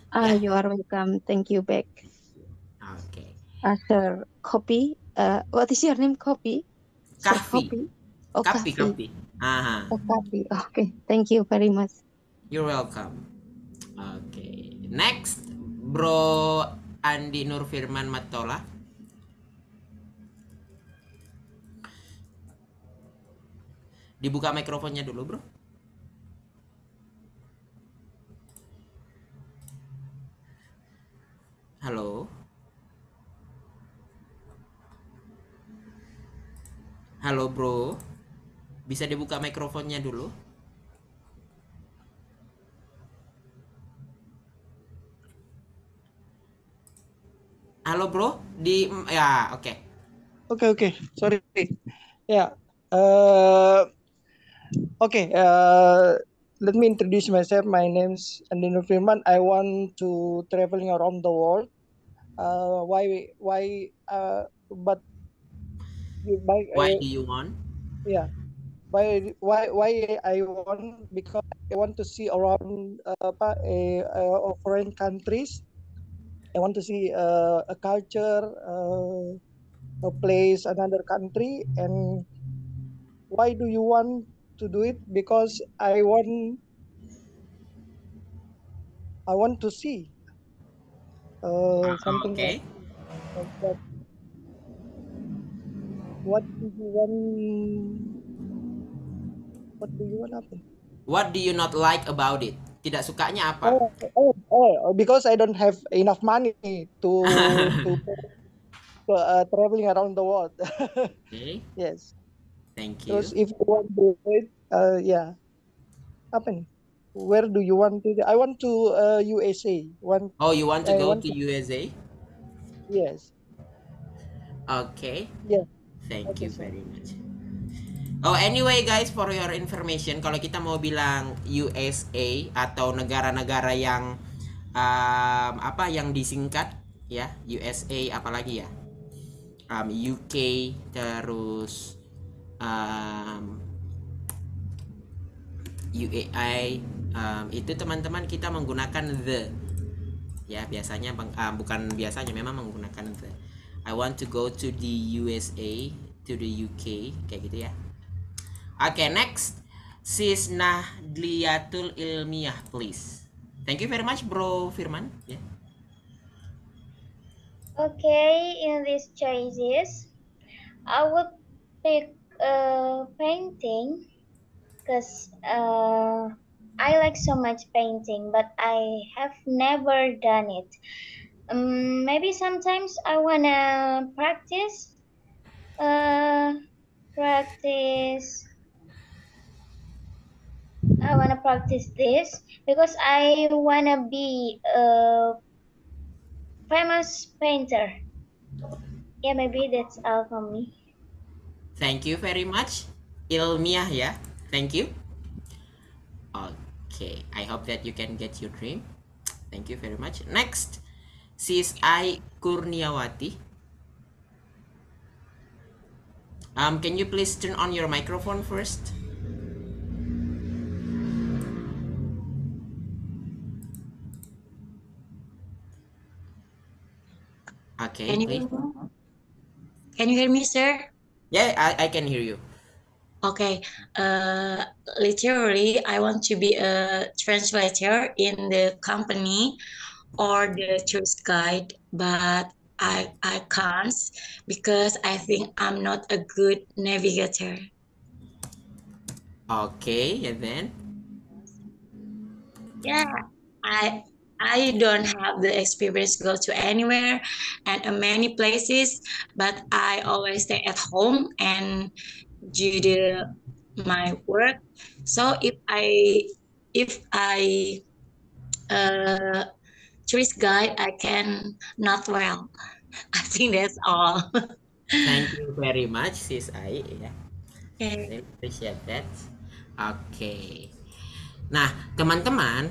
Ah, Ya. you are welcome. Thank you back. Okay. Sir Copy. What is your name? Copy. Sir Kahfi. Copy. Oh, Kapi, Coffee. Kapi. Aha. Oh, Copy. Okay. Thank you very much. You're welcome. Okay. Next, Bro Andi Nur Firman Matola. Dibuka mikrofonnya dulu, Bro. Halo. Halo, Bro. Bisa dibuka mikrofonnya dulu? Halo, Bro. Ya, oke. Okay. Sorry. Yeah. Uh, okay. Let me introduce myself. My name's Andino Firman. I want to traveling around the world. Why? But by Why do you want? yeah. Why I want, because I want to see around foreign countries. I want to see a culture, a place, another country, and why do you want to do it? Because I want to see something Oke. like that. What do you want? What do you want happen? What do you not like about it? Tidak sukanya apa? Because I don't have enough money to traveling around the world. Okay, Yes. thank you. Terus if you want to do it, yeah, apa nih? Where do you want to? I want to USA. Oh, you want to I go want to to. USA? Yes. Okay, Yes. thank Okay, you sir. very much. Oh, anyway guys, for your information, kalau kita mau bilang USA atau negara-negara yang apa yang disingkat ya, USA apalagi ya, UK, terus UAI, itu teman-teman kita menggunakan the ya, biasanya bukan biasanya, memang menggunakan the. I want to go to the USA, to the UK, kayak gitu ya. Oke, next, Sis Nahdliatul Ilmiah, please. Thank you very much, Bro Firman. Yeah. Okay, in these choices, I would pick painting because I like so much painting, but I have never done it. Maybe sometimes I wanna practice. Practice. I wanna practice this because I wanna be a famous painter. Yeah, maybe that's all from me. Thank you very much, Ilmiah ya. Thank you. Okay, I hope that you can get your dream. Thank you very much. Next, Sis I Kurniawati. Can you please turn on your microphone first? Okay, Can you please. can you hear me, sir? Yeah, I can hear you. Okay, literally, I want to be a translator in the company or the tourist guide, but I can't because I think I'm not a good navigator. Okay, and then Yeah, I I don't have the experience to go to anywhere and many places, but I always stay at home and do my work. So if I uh tourist guide, I can not well. I think that's all. thank you very much, Sis Ai. Ya, Okay. I appreciate that. Oke. Nah, teman-teman,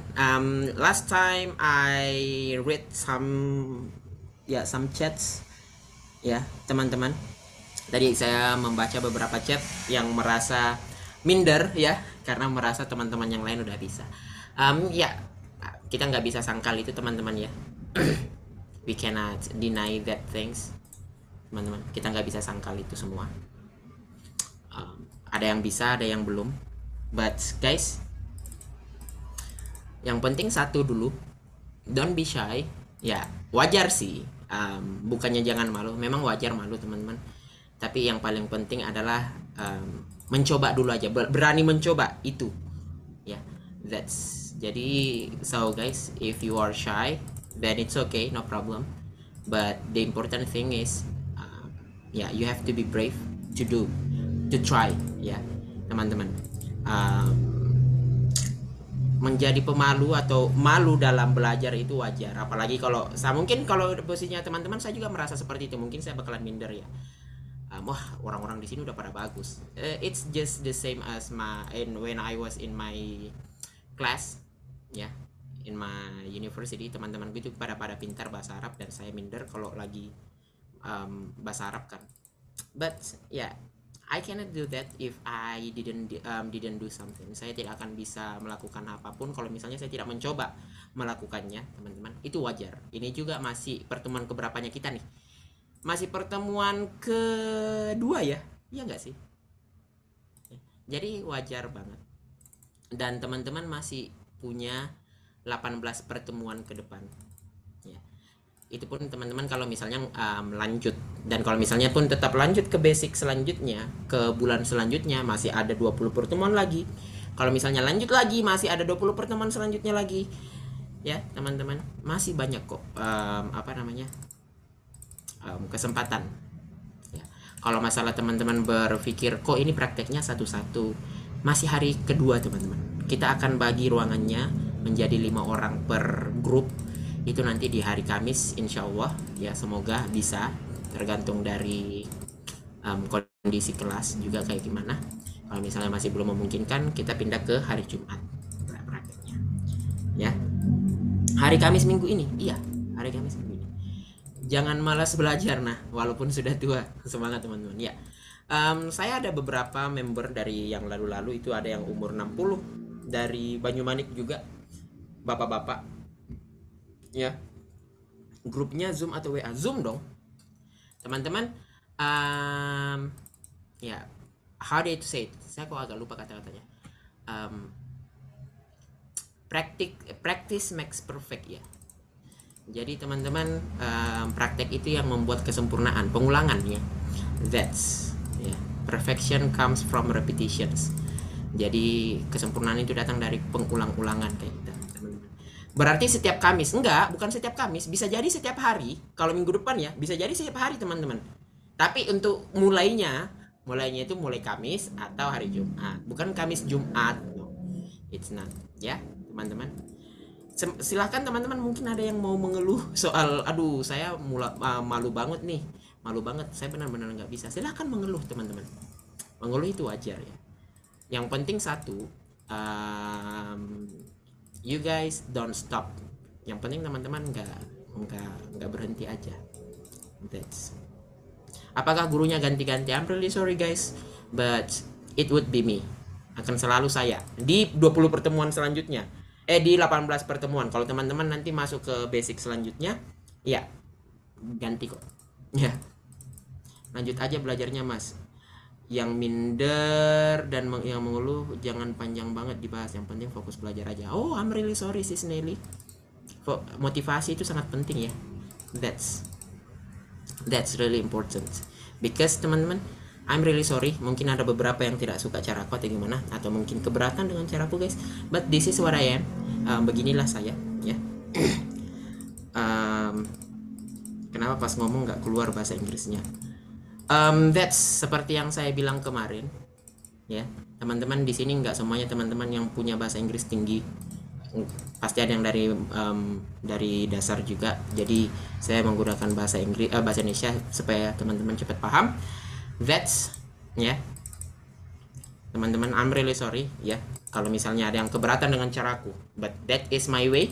last time I read some chats ya, teman-teman. Tadi saya membaca beberapa chat yang merasa minder ya, karena merasa teman-teman yang lain udah bisa. Ya, kita nggak bisa sangkal itu teman-teman ya. We cannot deny that things, teman-teman. Kita nggak bisa sangkal itu semua. Ada yang bisa, ada yang belum. But guys, yang penting satu dulu, don't be shy. Ya, wajar sih. Bukannya jangan malu, memang wajar malu teman-teman. Tapi yang paling penting adalah mencoba dulu aja, berani mencoba itu. Ya, that's jadi so guys, if you are shy, then it's okay, no problem. But the important thing is, you have to be brave to try, ya, teman-teman. Menjadi pemalu atau malu dalam belajar itu wajar, apalagi kalau mungkin kalau posisinya teman-teman saya juga merasa seperti itu, mungkin saya bakalan minder ya. Wah, orang-orang di sini udah pada bagus. It's just the same as when I was in my class, ya, in my university, teman-teman itu pada pintar bahasa Arab dan saya minder kalau lagi bahasa Arab kan. But yeah, I cannot do that if I didn't do something. Saya tidak akan bisa melakukan apapun kalau misalnya saya tidak mencoba melakukannya, teman-teman. Itu wajar. Ini juga masih pertemuan keberapanya kita nih. Masih pertemuan kedua ya, iya nggak sih? Jadi wajar banget. Dan teman-teman masih punya 18 pertemuan ke depan. Ya. Itu pun teman-teman kalau misalnya lanjut, dan kalau misalnya pun tetap lanjut ke basic selanjutnya, ke bulan selanjutnya masih ada 20 pertemuan lagi. Kalau misalnya lanjut lagi masih ada 20 pertemuan selanjutnya lagi. Ya, teman-teman, masih banyak kok kesempatan. Ya. Kalau masalah teman-teman berpikir kok ini prakteknya satu-satu, masih hari kedua teman-teman. Kita akan bagi ruangannya menjadi 5 orang per grup. Itu nanti di hari Kamis insya Allah ya, semoga bisa, tergantung dari kondisi kelas juga kayak gimana. Kalau misalnya masih belum memungkinkan, kita pindah ke hari Jumat prakteknya ya. Hari Kamis minggu ini, iya, hari Kamis minggu ini. Jangan malas belajar, nah, walaupun sudah tua. Semangat teman-teman ya. Saya ada beberapa member dari yang lalu-lalu, itu ada yang umur 60 dari Banyumanik juga, bapak-bapak ya. Grupnya Zoom atau WA? Zoom dong teman-teman. Ya, how do you say it? Saya kok agak lupa kata-katanya. Practice makes perfect ya. Jadi teman-teman, praktek itu yang membuat kesempurnaan, pengulangan ya. That's perfection comes from repetitions. Jadi kesempurnaan itu datang dari pengulang-ulangan kayak gitu. Berarti setiap Kamis? Enggak, bukan setiap Kamis. Bisa jadi setiap hari. Kalau minggu depan ya, bisa jadi setiap hari teman-teman. Tapi untuk mulainya itu mulai Kamis atau hari Jumat. Bukan Kamis Jumat. No, it's not. Ya, teman-teman. Silahkan teman-teman, mungkin ada yang mau mengeluh soal, aduh saya malu banget nih. Malu banget, saya benar-benar nggak bisa. Silahkan mengeluh teman-teman. Mengeluh itu wajar ya. Yang penting satu, you guys don't stop. Yang penting teman-teman nggak berhenti aja. That's. Apakah gurunya ganti-ganti? I'm really sorry guys, but it would be me. Akan selalu saya di 20 pertemuan selanjutnya. Di 18 pertemuan. Kalau teman-teman nanti masuk ke basic selanjutnya, ya ganti kok. Ya. Lanjut aja belajarnya, Mas. Yang minder dan yang mengeluh jangan panjang banget dibahas, yang penting fokus belajar aja. Oh, I'm really sorry sis Nelly. Motivasi itu sangat penting ya. That's really important. Because teman-teman, I'm really sorry, mungkin ada beberapa yang tidak suka caraku atau gimana, atau mungkin keberatan dengan caraku guys. But this is what I am. Beginilah saya ya. Kenapa pas ngomong nggak keluar bahasa Inggrisnya? That's seperti yang saya bilang kemarin ya. Teman-teman di sini nggak semuanya teman-teman yang punya bahasa Inggris tinggi. Pasti ada yang dari dasar juga. Jadi saya menggunakan bahasa Inggris, bahasa Indonesia supaya teman-teman cepat paham. That's ya. Teman-teman, I'm really sorry ya kalau misalnya ada yang keberatan dengan caraku. But that is my way.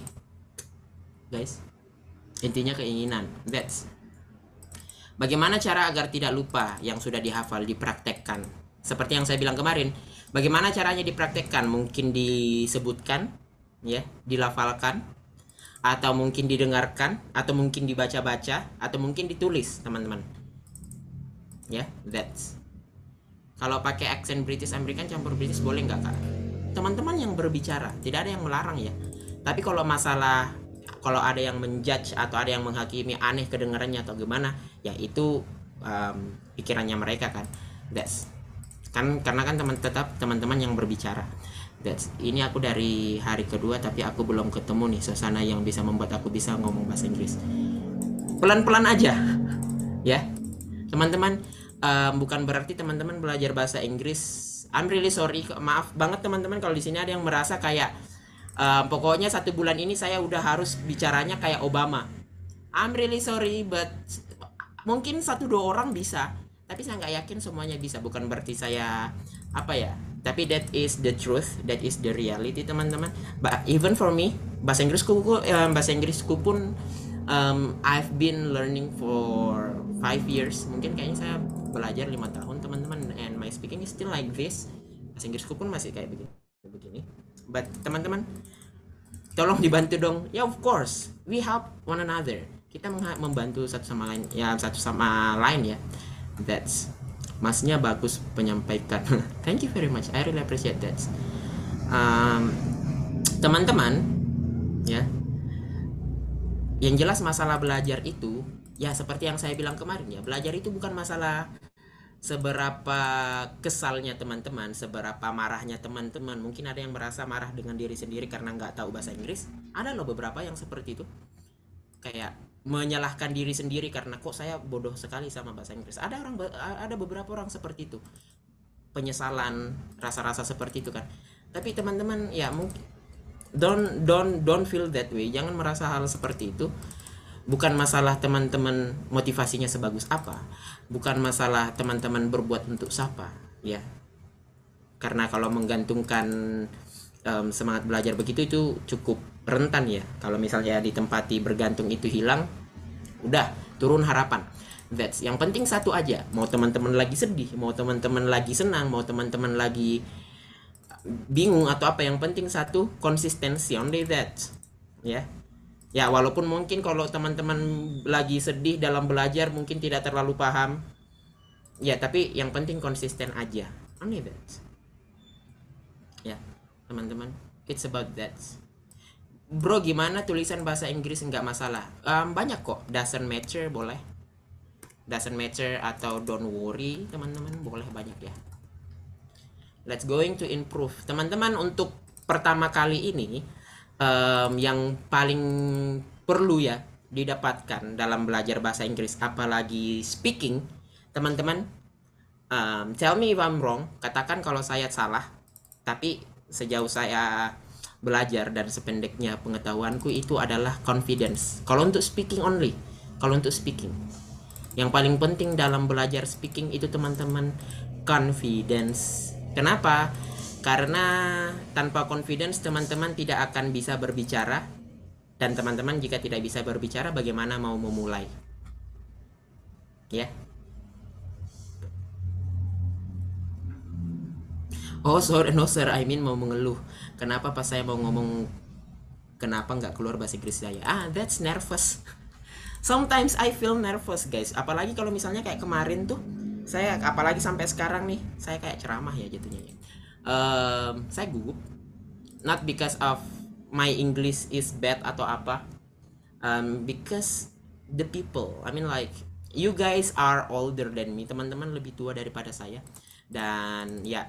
Guys. Intinya keinginan. That's. Bagaimana cara agar tidak lupa yang sudah dihafal dipraktekkan? Seperti yang saya bilang kemarin. Bagaimana caranya dipraktekkan? Mungkin disebutkan ya, dilafalkan, atau mungkin didengarkan, atau mungkin dibaca-baca, atau mungkin ditulis, teman-teman. Ya, that's. Kalau pakai aksen British American campur British boleh nggak kak? Teman-teman yang berbicara, tidak ada yang melarang ya. Tapi kalau masalah, kalau ada yang menjudge atau ada yang menghakimi aneh kedengarannya atau gimana, ya itu pikirannya mereka kan. That's. Karena kan teman-teman yang berbicara. That's. Ini aku dari hari kedua tapi aku belum ketemu nih suasana yang bisa membuat aku bisa ngomong bahasa Inggris. Pelan-pelan aja. Ya. Teman-teman, bukan berarti teman-teman belajar bahasa Inggris. I'm really sorry, maaf banget teman-teman kalau di sini ada yang merasa kayak pokoknya 1 bulan ini saya udah harus bicaranya kayak Obama. I'm really sorry, but mungkin 1-2 orang bisa, tapi saya nggak yakin semuanya bisa. Bukan berarti saya apa ya, tapi that is the truth, that is the reality teman-teman. But even for me, bahasa Inggrisku pun I've been learning for 5 years. Mungkin kayaknya saya belajar 5 tahun teman-teman, and my speaking is still like this. Bahasa Inggrisku pun masih kayak begini. But teman-teman, tolong dibantu dong. Ya, of course, we help one another. Kita membantu satu sama lain ya. That's. Masnya bagus penyampaikan. Thank you very much. I really appreciate that. Teman-teman, ya. Yang jelas masalah belajar itu, ya seperti yang saya bilang kemarin ya, belajar itu bukan masalah seberapa kesalnya teman-teman, seberapa marahnya teman-teman. Mungkin ada yang merasa marah dengan diri sendiri karena nggak tahu bahasa Inggris. Ada loh beberapa yang seperti itu. Kayak menyalahkan diri sendiri karena kok saya bodoh sekali sama bahasa Inggris. Ada beberapa orang seperti itu. Penyesalan, rasa-rasa seperti itu kan. Tapi teman-teman ya mungkin don't feel that way. Jangan merasa hal seperti itu. Bukan masalah teman-teman motivasinya sebagus apa, bukan masalah teman-teman berbuat untuk siapa, ya. Karena kalau menggantungkan semangat belajar begitu itu cukup rentan ya. Kalau misalnya ditempati bergantung itu hilang, udah turun harapan. That's. Yang penting satu aja, mau teman-teman lagi sedih, mau teman-teman lagi senang, mau teman-teman lagi bingung atau apa, yang penting satu, konsistensi, only that, ya. Ya, walaupun mungkin kalau teman-teman lagi sedih dalam belajar mungkin tidak terlalu paham. Ya, tapi yang penting konsisten aja. Only that. Ya, teman-teman. It's about that. Bro, gimana tulisan bahasa Inggris nggak masalah? Banyak kok. Doesn't matter boleh. Doesn't matter atau don't worry, teman-teman, boleh banyak ya. Let's going to improve. Teman-teman, untuk pertama kali ini yang paling perlu ya didapatkan dalam belajar bahasa Inggris, apalagi speaking, teman-teman, tell me if I'm wrong, katakan kalau saya salah, tapi sejauh saya belajar dan sependeknya pengetahuanku itu adalah confidence. Kalau untuk speaking only, kalau untuk speaking, yang paling penting dalam belajar speaking itu teman-teman confidence. Kenapa? Karena tanpa confidence teman-teman tidak akan bisa berbicara, dan teman-teman jika tidak bisa berbicara bagaimana mau memulai, ya. Oh sorry, no sir, I mean mau mengeluh. Kenapa pas saya mau ngomong kenapa nggak keluar bahasa Inggris saya? That's nervous. Sometimes I feel nervous guys. Apalagi kalau misalnya kayak kemarin tuh Saya apalagi sampai sekarang nih, saya kayak ceramah ya jatuhnya ya. Saya gugup, not because of my English is bad atau apa, because the people, I mean like you guys are older than me, teman-teman lebih tua daripada saya, dan ya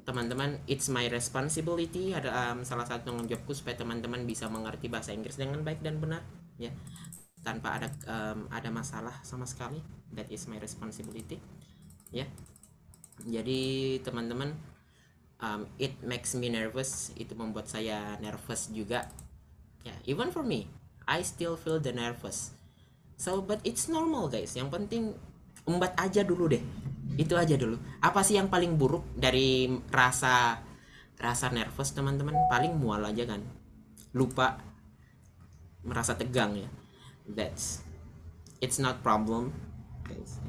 teman-teman, it's my responsibility, ada salah satu tanggung jawabku supaya teman-teman bisa mengerti bahasa Inggris dengan baik dan benar ya, tanpa ada masalah sama sekali. That is my responsibility ya. Jadi teman-teman, it makes me nervous, itu membuat saya nervous juga ya. Even for me, I still feel the nervous, so but it's normal guys. Yang penting umbat aja dulu deh, itu aja dulu. Apa sih yang paling buruk dari rasa nervous teman-teman? Paling mual aja kan, lupa, merasa tegang ya. It's not problem guys.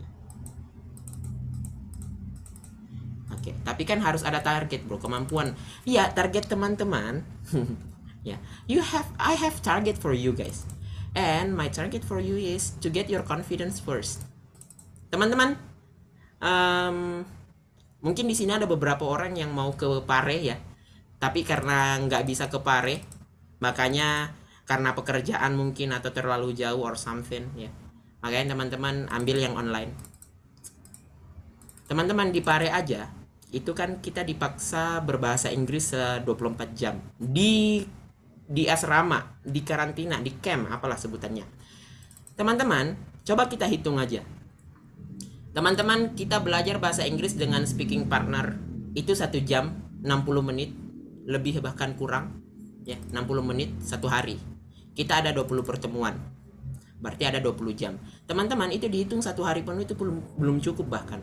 Oke, tapi kan harus ada target bro, kemampuan. Iya, target teman-teman. Ya, I have target for you guys, and my target for you is to get your confidence first. Teman-teman, mungkin di sini ada beberapa orang yang mau ke Pare ya, tapi karena nggak bisa ke Pare, makanya karena pekerjaan mungkin atau terlalu jauh or something ya, makanya teman-teman ambil yang online. Teman-teman di Pare aja itu kan kita dipaksa berbahasa Inggris 24 jam di asrama, di karantina, di camp, apalah sebutannya. Teman-teman, coba kita hitung aja. Teman-teman, kita belajar bahasa Inggris dengan speaking partner itu 1 jam 60 menit, lebih bahkan kurang ya, 60 menit 1 hari. Kita ada 20 pertemuan, berarti ada 20 jam. Teman-teman, itu dihitung 1 hari penuh itu belum cukup bahkan.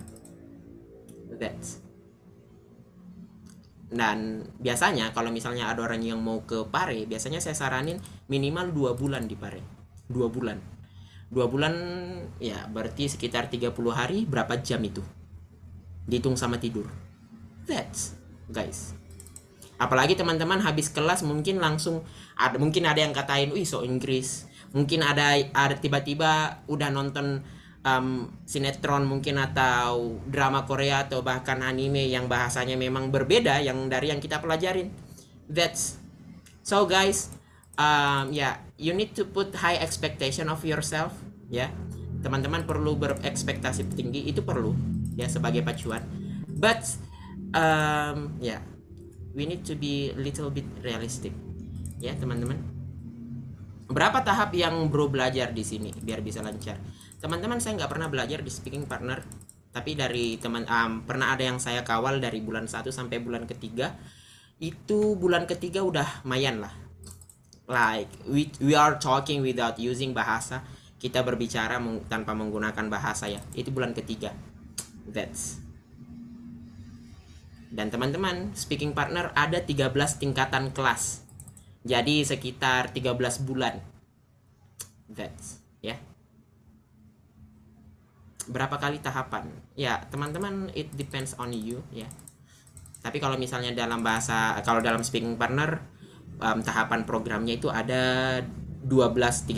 Dan biasanya kalau misalnya ada orang yang mau ke Pare, biasanya saya saranin minimal 2 bulan di Pare. 2 bulan ya, berarti sekitar 30 hari, berapa jam itu dihitung sama tidur. Guys, apalagi teman-teman habis kelas mungkin langsung mungkin ada yang katain, wih so Inggris, mungkin ada tiba-tiba udah nonton sinetron mungkin atau drama Korea atau bahkan anime yang bahasanya memang berbeda yang dari yang kita pelajarin. So guys, you need to put high expectation of yourself ya. Teman-teman perlu berekspektasi tinggi, itu perlu ya sebagai pacuan. But we need to be little bit realistic ya teman-teman. Berapa tahap yang bro belajar di sini biar bisa lancar? Teman-teman, saya nggak pernah belajar di speaking partner, tapi dari pernah ada yang saya kawal dari bulan 1 sampai bulan ketiga. Itu bulan ketiga udah lumayan lah, like we are talking without using bahasa, kita berbicara tanpa menggunakan bahasa ya, itu bulan ketiga. Dan teman-teman, speaking partner ada 13 tingkatan kelas, jadi sekitar 13 bulan. Ya, berapa kali tahapan ya teman-teman, it depends on you ya. Tapi kalau misalnya kalau dalam speaking partner, tahapan programnya itu ada 12-13.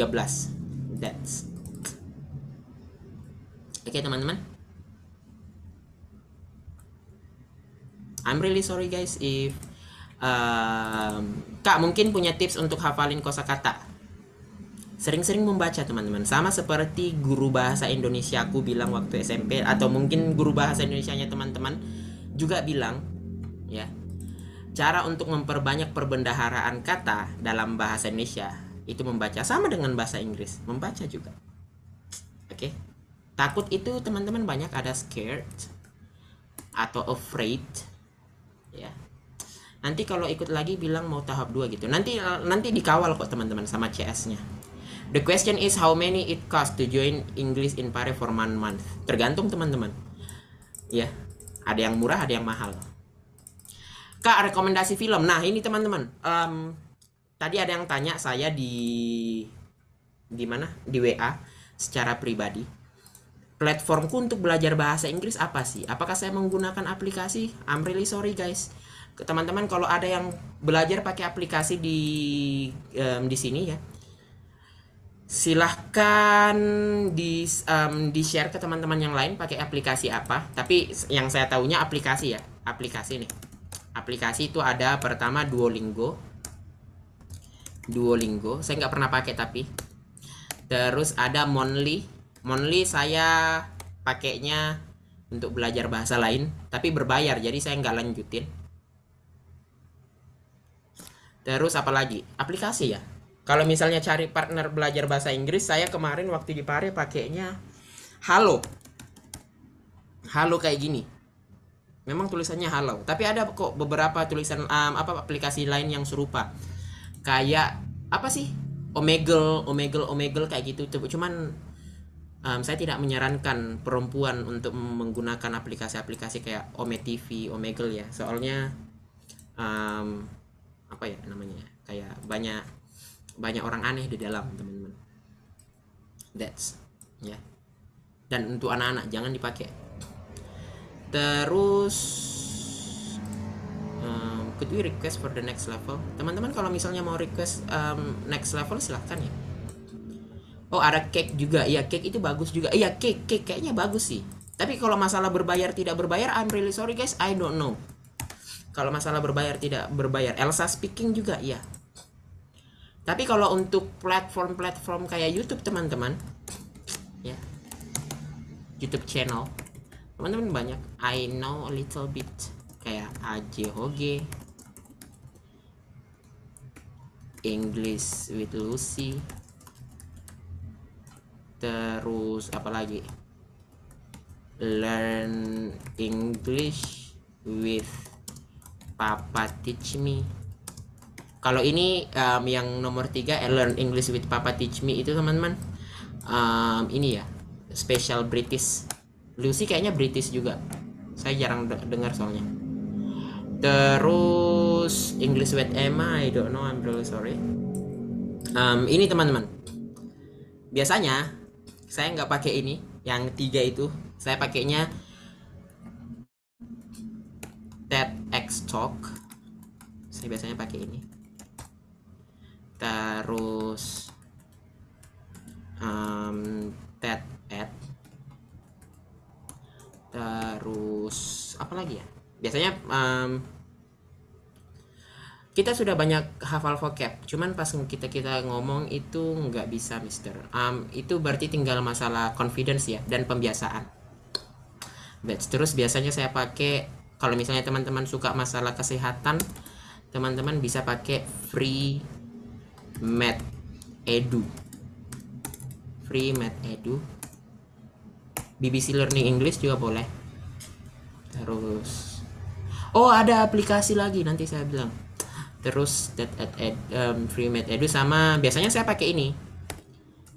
Oke, teman-teman, I'm really sorry guys if Kak mungkin punya tips untuk hafalin kosakata. Sering-sering membaca teman-teman, sama seperti guru bahasa Indonesia aku bilang waktu SMP, atau mungkin guru bahasa Indonesianya teman-teman juga bilang ya, cara untuk memperbanyak perbendaharaan kata dalam bahasa Indonesia itu membaca, sama dengan bahasa Inggris, membaca juga. Oke. Takut itu teman-teman banyak ada scared atau afraid ya. Nanti kalau ikut lagi bilang mau tahap 2 gitu, nanti dikawal kok teman-teman sama CS-nya. The question is how many it cost to join English in Pare for 1 month. Tergantung teman-teman ya, ada yang murah, ada yang mahal. Kak, rekomendasi film. Nah ini teman-teman, tadi ada yang tanya saya di mana, di WA secara pribadi, platformku untuk belajar bahasa Inggris apa sih? Apakah saya menggunakan aplikasi? I'm really sorry guys. Teman-teman, kalau ada yang belajar pakai aplikasi di sini ya, silahkan di share ke teman-teman yang lain pakai aplikasi apa. Tapi yang saya tahunya aplikasi ya, aplikasi nih. Aplikasi itu ada pertama Duolingo. Saya nggak pernah pakai tapi. Terus ada Monly. Monly saya pakainya untuk belajar bahasa lain, tapi berbayar, jadi saya nggak lanjutin. Terus apa lagi? Aplikasi ya. Kalau misalnya cari partner belajar bahasa Inggris, saya kemarin waktu di Pare pakainya Halo. Halo kayak gini. Memang tulisannya Halo, tapi ada kok beberapa tulisan aplikasi lain yang serupa. Kayak apa sih? Omegle kayak gitu. Cuman saya tidak menyarankan perempuan untuk menggunakan aplikasi-aplikasi kayak Ome TV, Omegle ya. Soalnya apa ya namanya? Kayak banyak orang aneh di dalam, teman-teman. That's ya. Dan untuk anak-anak jangan dipakai. Terus could we request for the next level? Teman-teman kalau misalnya mau request next level silahkan ya. Oh ada cake juga, iya cake itu bagus juga. Iya cake kayaknya bagus sih. Tapi kalau masalah berbayar tidak berbayar, I'm really sorry guys, I don't know. Kalau masalah berbayar tidak berbayar, Elsa speaking juga iya. Tapi kalau untuk platform kayak YouTube teman-teman, ya YouTube channel, teman-teman banyak. I know a little bit kayak AJHOG, English with Lucy, terus apa lagi? Learn English with Papa Teach Me. Kalau ini yang nomor 3 Learn English with Papa Teach Me itu teman-teman ini ya special British. Lucy kayaknya British juga. Saya jarang dengar soalnya. Terus English with Emma, I don't know, I'm really sorry. Ini teman-teman. Biasanya saya nggak pakai ini, yang 3 itu. Saya pakainya TEDx Talk. Saya biasanya pakai ini. Terus TED-Ed. Terus apa lagi ya? Biasanya kita sudah banyak hafal vocab, cuman pas kita ngomong itu nggak bisa, Mister. Itu berarti tinggal masalah confidence ya dan pembiasaan. Terus biasanya saya pakai kalau misalnya teman-teman suka masalah kesehatan, teman-teman bisa pakai Free Med Edu. BBC Learning English juga boleh. Terus ada aplikasi lagi nanti saya bilang. Terus Free Med Edu sama biasanya saya pakai ini.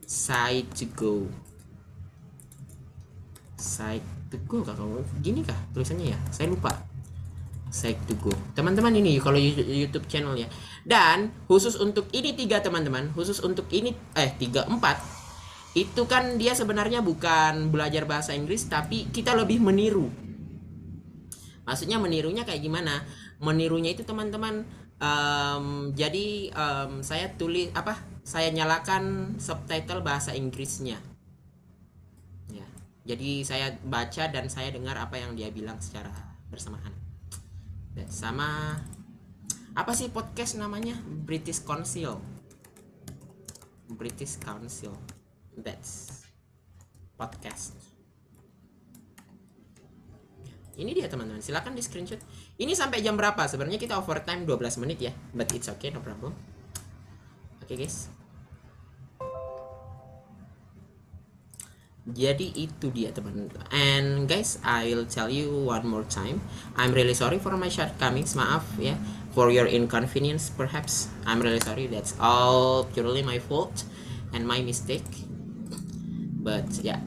Site2Go kah gini kah tulisannya ya? Saya lupa. Site2Go. Teman-teman ini kalau YouTube channel ya. Dan khusus untuk ini 3 teman-teman, khusus untuk ini 3 4 itu kan dia sebenarnya bukan belajar bahasa Inggris tapi kita lebih meniru. Maksudnya menirunya kayak gimana? Menirunya itu teman-teman jadi saya tulis saya nyalakan subtitle bahasa Inggrisnya. Ya. Jadi saya baca dan saya dengar apa yang dia bilang secara bersamaan. Dan sama apa sih podcast namanya? British Council. That's podcast. Ini dia teman-teman, silakan di screenshot. Ini sampai jam berapa? Sebenarnya kita overtime 12 menit ya, but it's okay, no problem. Oke guys. Jadi itu dia teman-teman. And guys, I will tell you one more time. I'm really sorry for my shortcomings. Maaf ya, for your inconvenience perhaps. I'm really sorry. That's all purely my fault and my mistake. But yeah,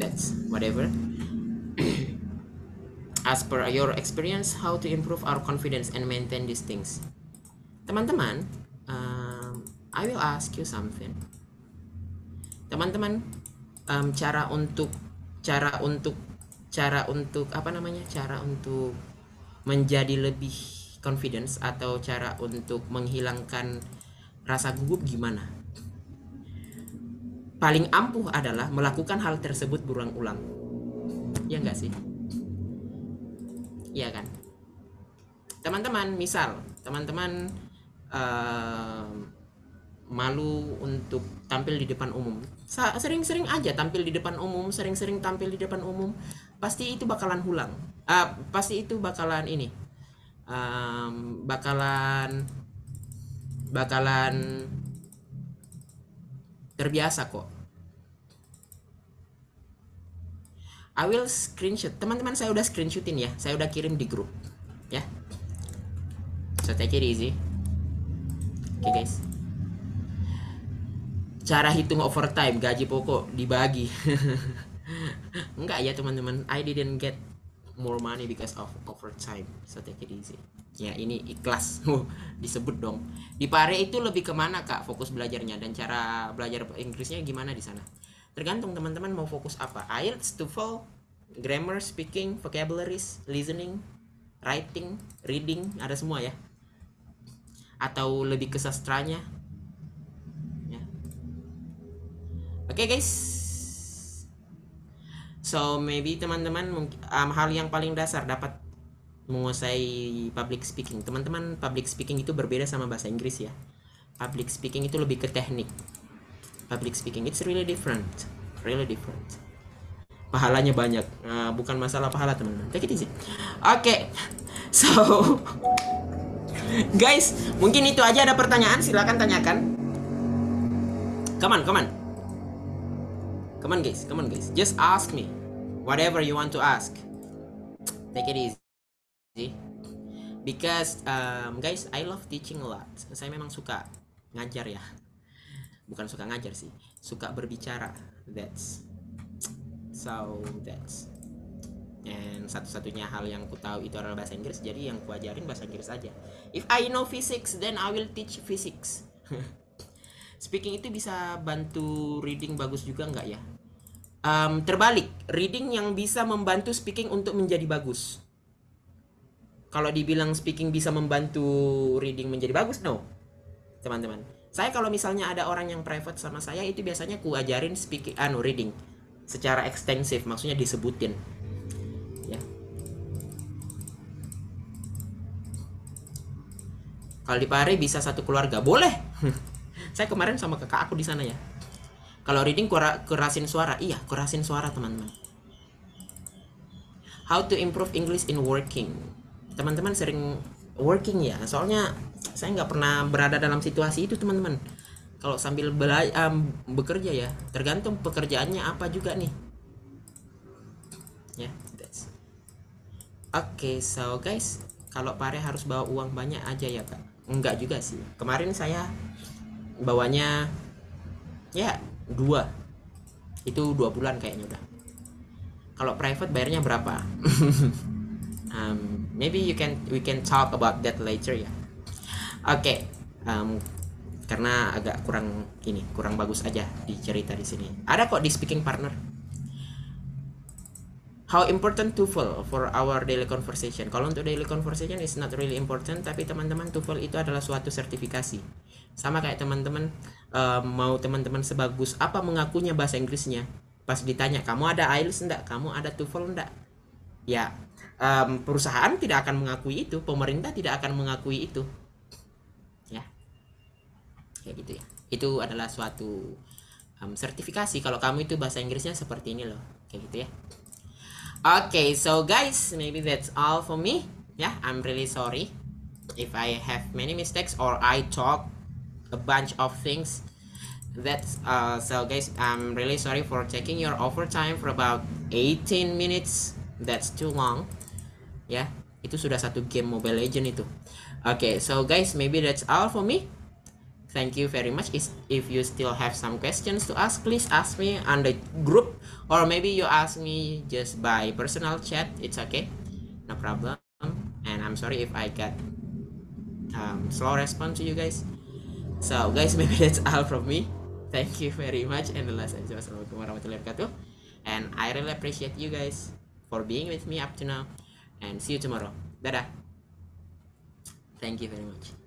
that's whatever. As per your experience, how to improve our confidence and maintain these things. Teman-teman, I will ask you something. Teman-teman, cara untuk menjadi lebih confidence atau cara untuk menghilangkan rasa gugup gimana? paling ampuh adalah melakukan hal tersebut berulang-ulang. Ya nggak sih? Iya kan? Teman-teman, misal teman-teman malu untuk tampil di depan umum, sering-sering aja tampil di depan umum, sering-sering tampil di depan umum, pasti itu bakalan hulang. Pasti itu bakalan ini, bakalan terbiasa kok. I will screenshot. Teman-teman, saya udah screenshotin ya, saya udah kirim di grup ya. So take it easy. Oke guys. Cara hitung overtime, gaji pokok dibagi. Enggak ya teman-teman, I didn't get more money because of overtime. So take it easy. Ya ini ikhlas. Disebut dong. Di Pare itu lebih kemana kak fokus belajarnya, dan cara belajar Inggrisnya gimana di sana? Tergantung teman-teman mau fokus apa. IELTS, TOEFL, grammar, speaking, vocabularies, listening, writing, reading, ada semua ya. Atau lebih ke sastranya. Oke guys, so maybe teman-teman hal yang paling dasar dapat menguasai public speaking. Teman-teman, public speaking itu berbeda sama bahasa Inggris ya. Public speaking itu lebih ke teknik. Public speaking it's really different, really different. Pahalanya banyak, bukan masalah pahala teman-teman. Take it easy. Oke, so guys, mungkin itu aja. Ada pertanyaan silakan tanyakan. Come on. Come on guys, just ask me whatever you want to ask. Take it easy. Because guys, I love teaching a lot. Saya memang suka ngajar ya. Bukan suka ngajar sih, suka berbicara. That's and satu-satunya hal yang ku tahu itu adalah bahasa Inggris. Jadi yang ku ajarin bahasa Inggris aja. If I know physics, then I will teach physics. Speaking itu bisa bantu reading bagus juga nggak ya? Terbalik, reading yang bisa membantu speaking untuk menjadi bagus. Kalau dibilang speaking bisa membantu reading menjadi bagus, no. Teman-teman, saya kalau misalnya ada orang yang private sama saya, itu biasanya ku ajarin speaking, reading secara ekstensif, maksudnya disebutin. Ya. Kalau di Pare bisa satu keluarga, boleh. Saya kemarin sama kakak aku di sana ya. Kalau reading kerasin suara, iya kerasin suara teman-teman. How to improve English in working? Teman-teman sering working ya, soalnya saya nggak pernah berada dalam situasi itu teman-teman. Kalau sambil bekerja ya, tergantung pekerjaannya apa juga nih. Ya, that's. Oke, so guys, kalau Pare harus bawa uang banyak aja ya kak? Enggak juga sih. Kemarin saya bawanya ya 2, itu 2 bulan kayaknya udah. Kalau private bayarnya berapa? Maybe we can talk about that later ya. Oke, karena agak kurang bagus aja di cerita di sini. Ada kok di speaking partner. How important TOEFL for our daily conversation? Kalau untuk daily conversation is not really important, tapi teman-teman TOEFL itu adalah suatu sertifikasi. Sama kayak teman-teman mau teman-teman sebagus apa mengakunya bahasa Inggrisnya, pas ditanya kamu ada IELTS enggak, kamu ada TOEFL enggak, ya perusahaan tidak akan mengakui itu, pemerintah tidak akan mengakui itu, ya kayak gitu ya. Itu adalah suatu sertifikasi kalau kamu itu bahasa Inggrisnya seperti ini loh, kayak gitu ya. Okay, so guys, maybe that's all for me. Yeah, I'm really sorry if I have many mistakes or I talk a bunch of things. That's so guys, I'm really sorry for taking your overtime for about 18 minutes. That's too long. Ya, itu sudah satu game Mobile Legend itu. Okay, so guys, maybe that's all for me. Thank you very much. If you still have some questions to ask, please ask me on the group, or maybe you ask me just by personal chat. It's okay, no problem. And I'm sorry if I got slow response to you guys. So guys, maybe that's all from me. Thank you very much, and the last Assalamualaikum warahmatullahi wabarakatuh. And I really appreciate you guys for being with me up to now, and see you tomorrow. Dadah. Thank you very much.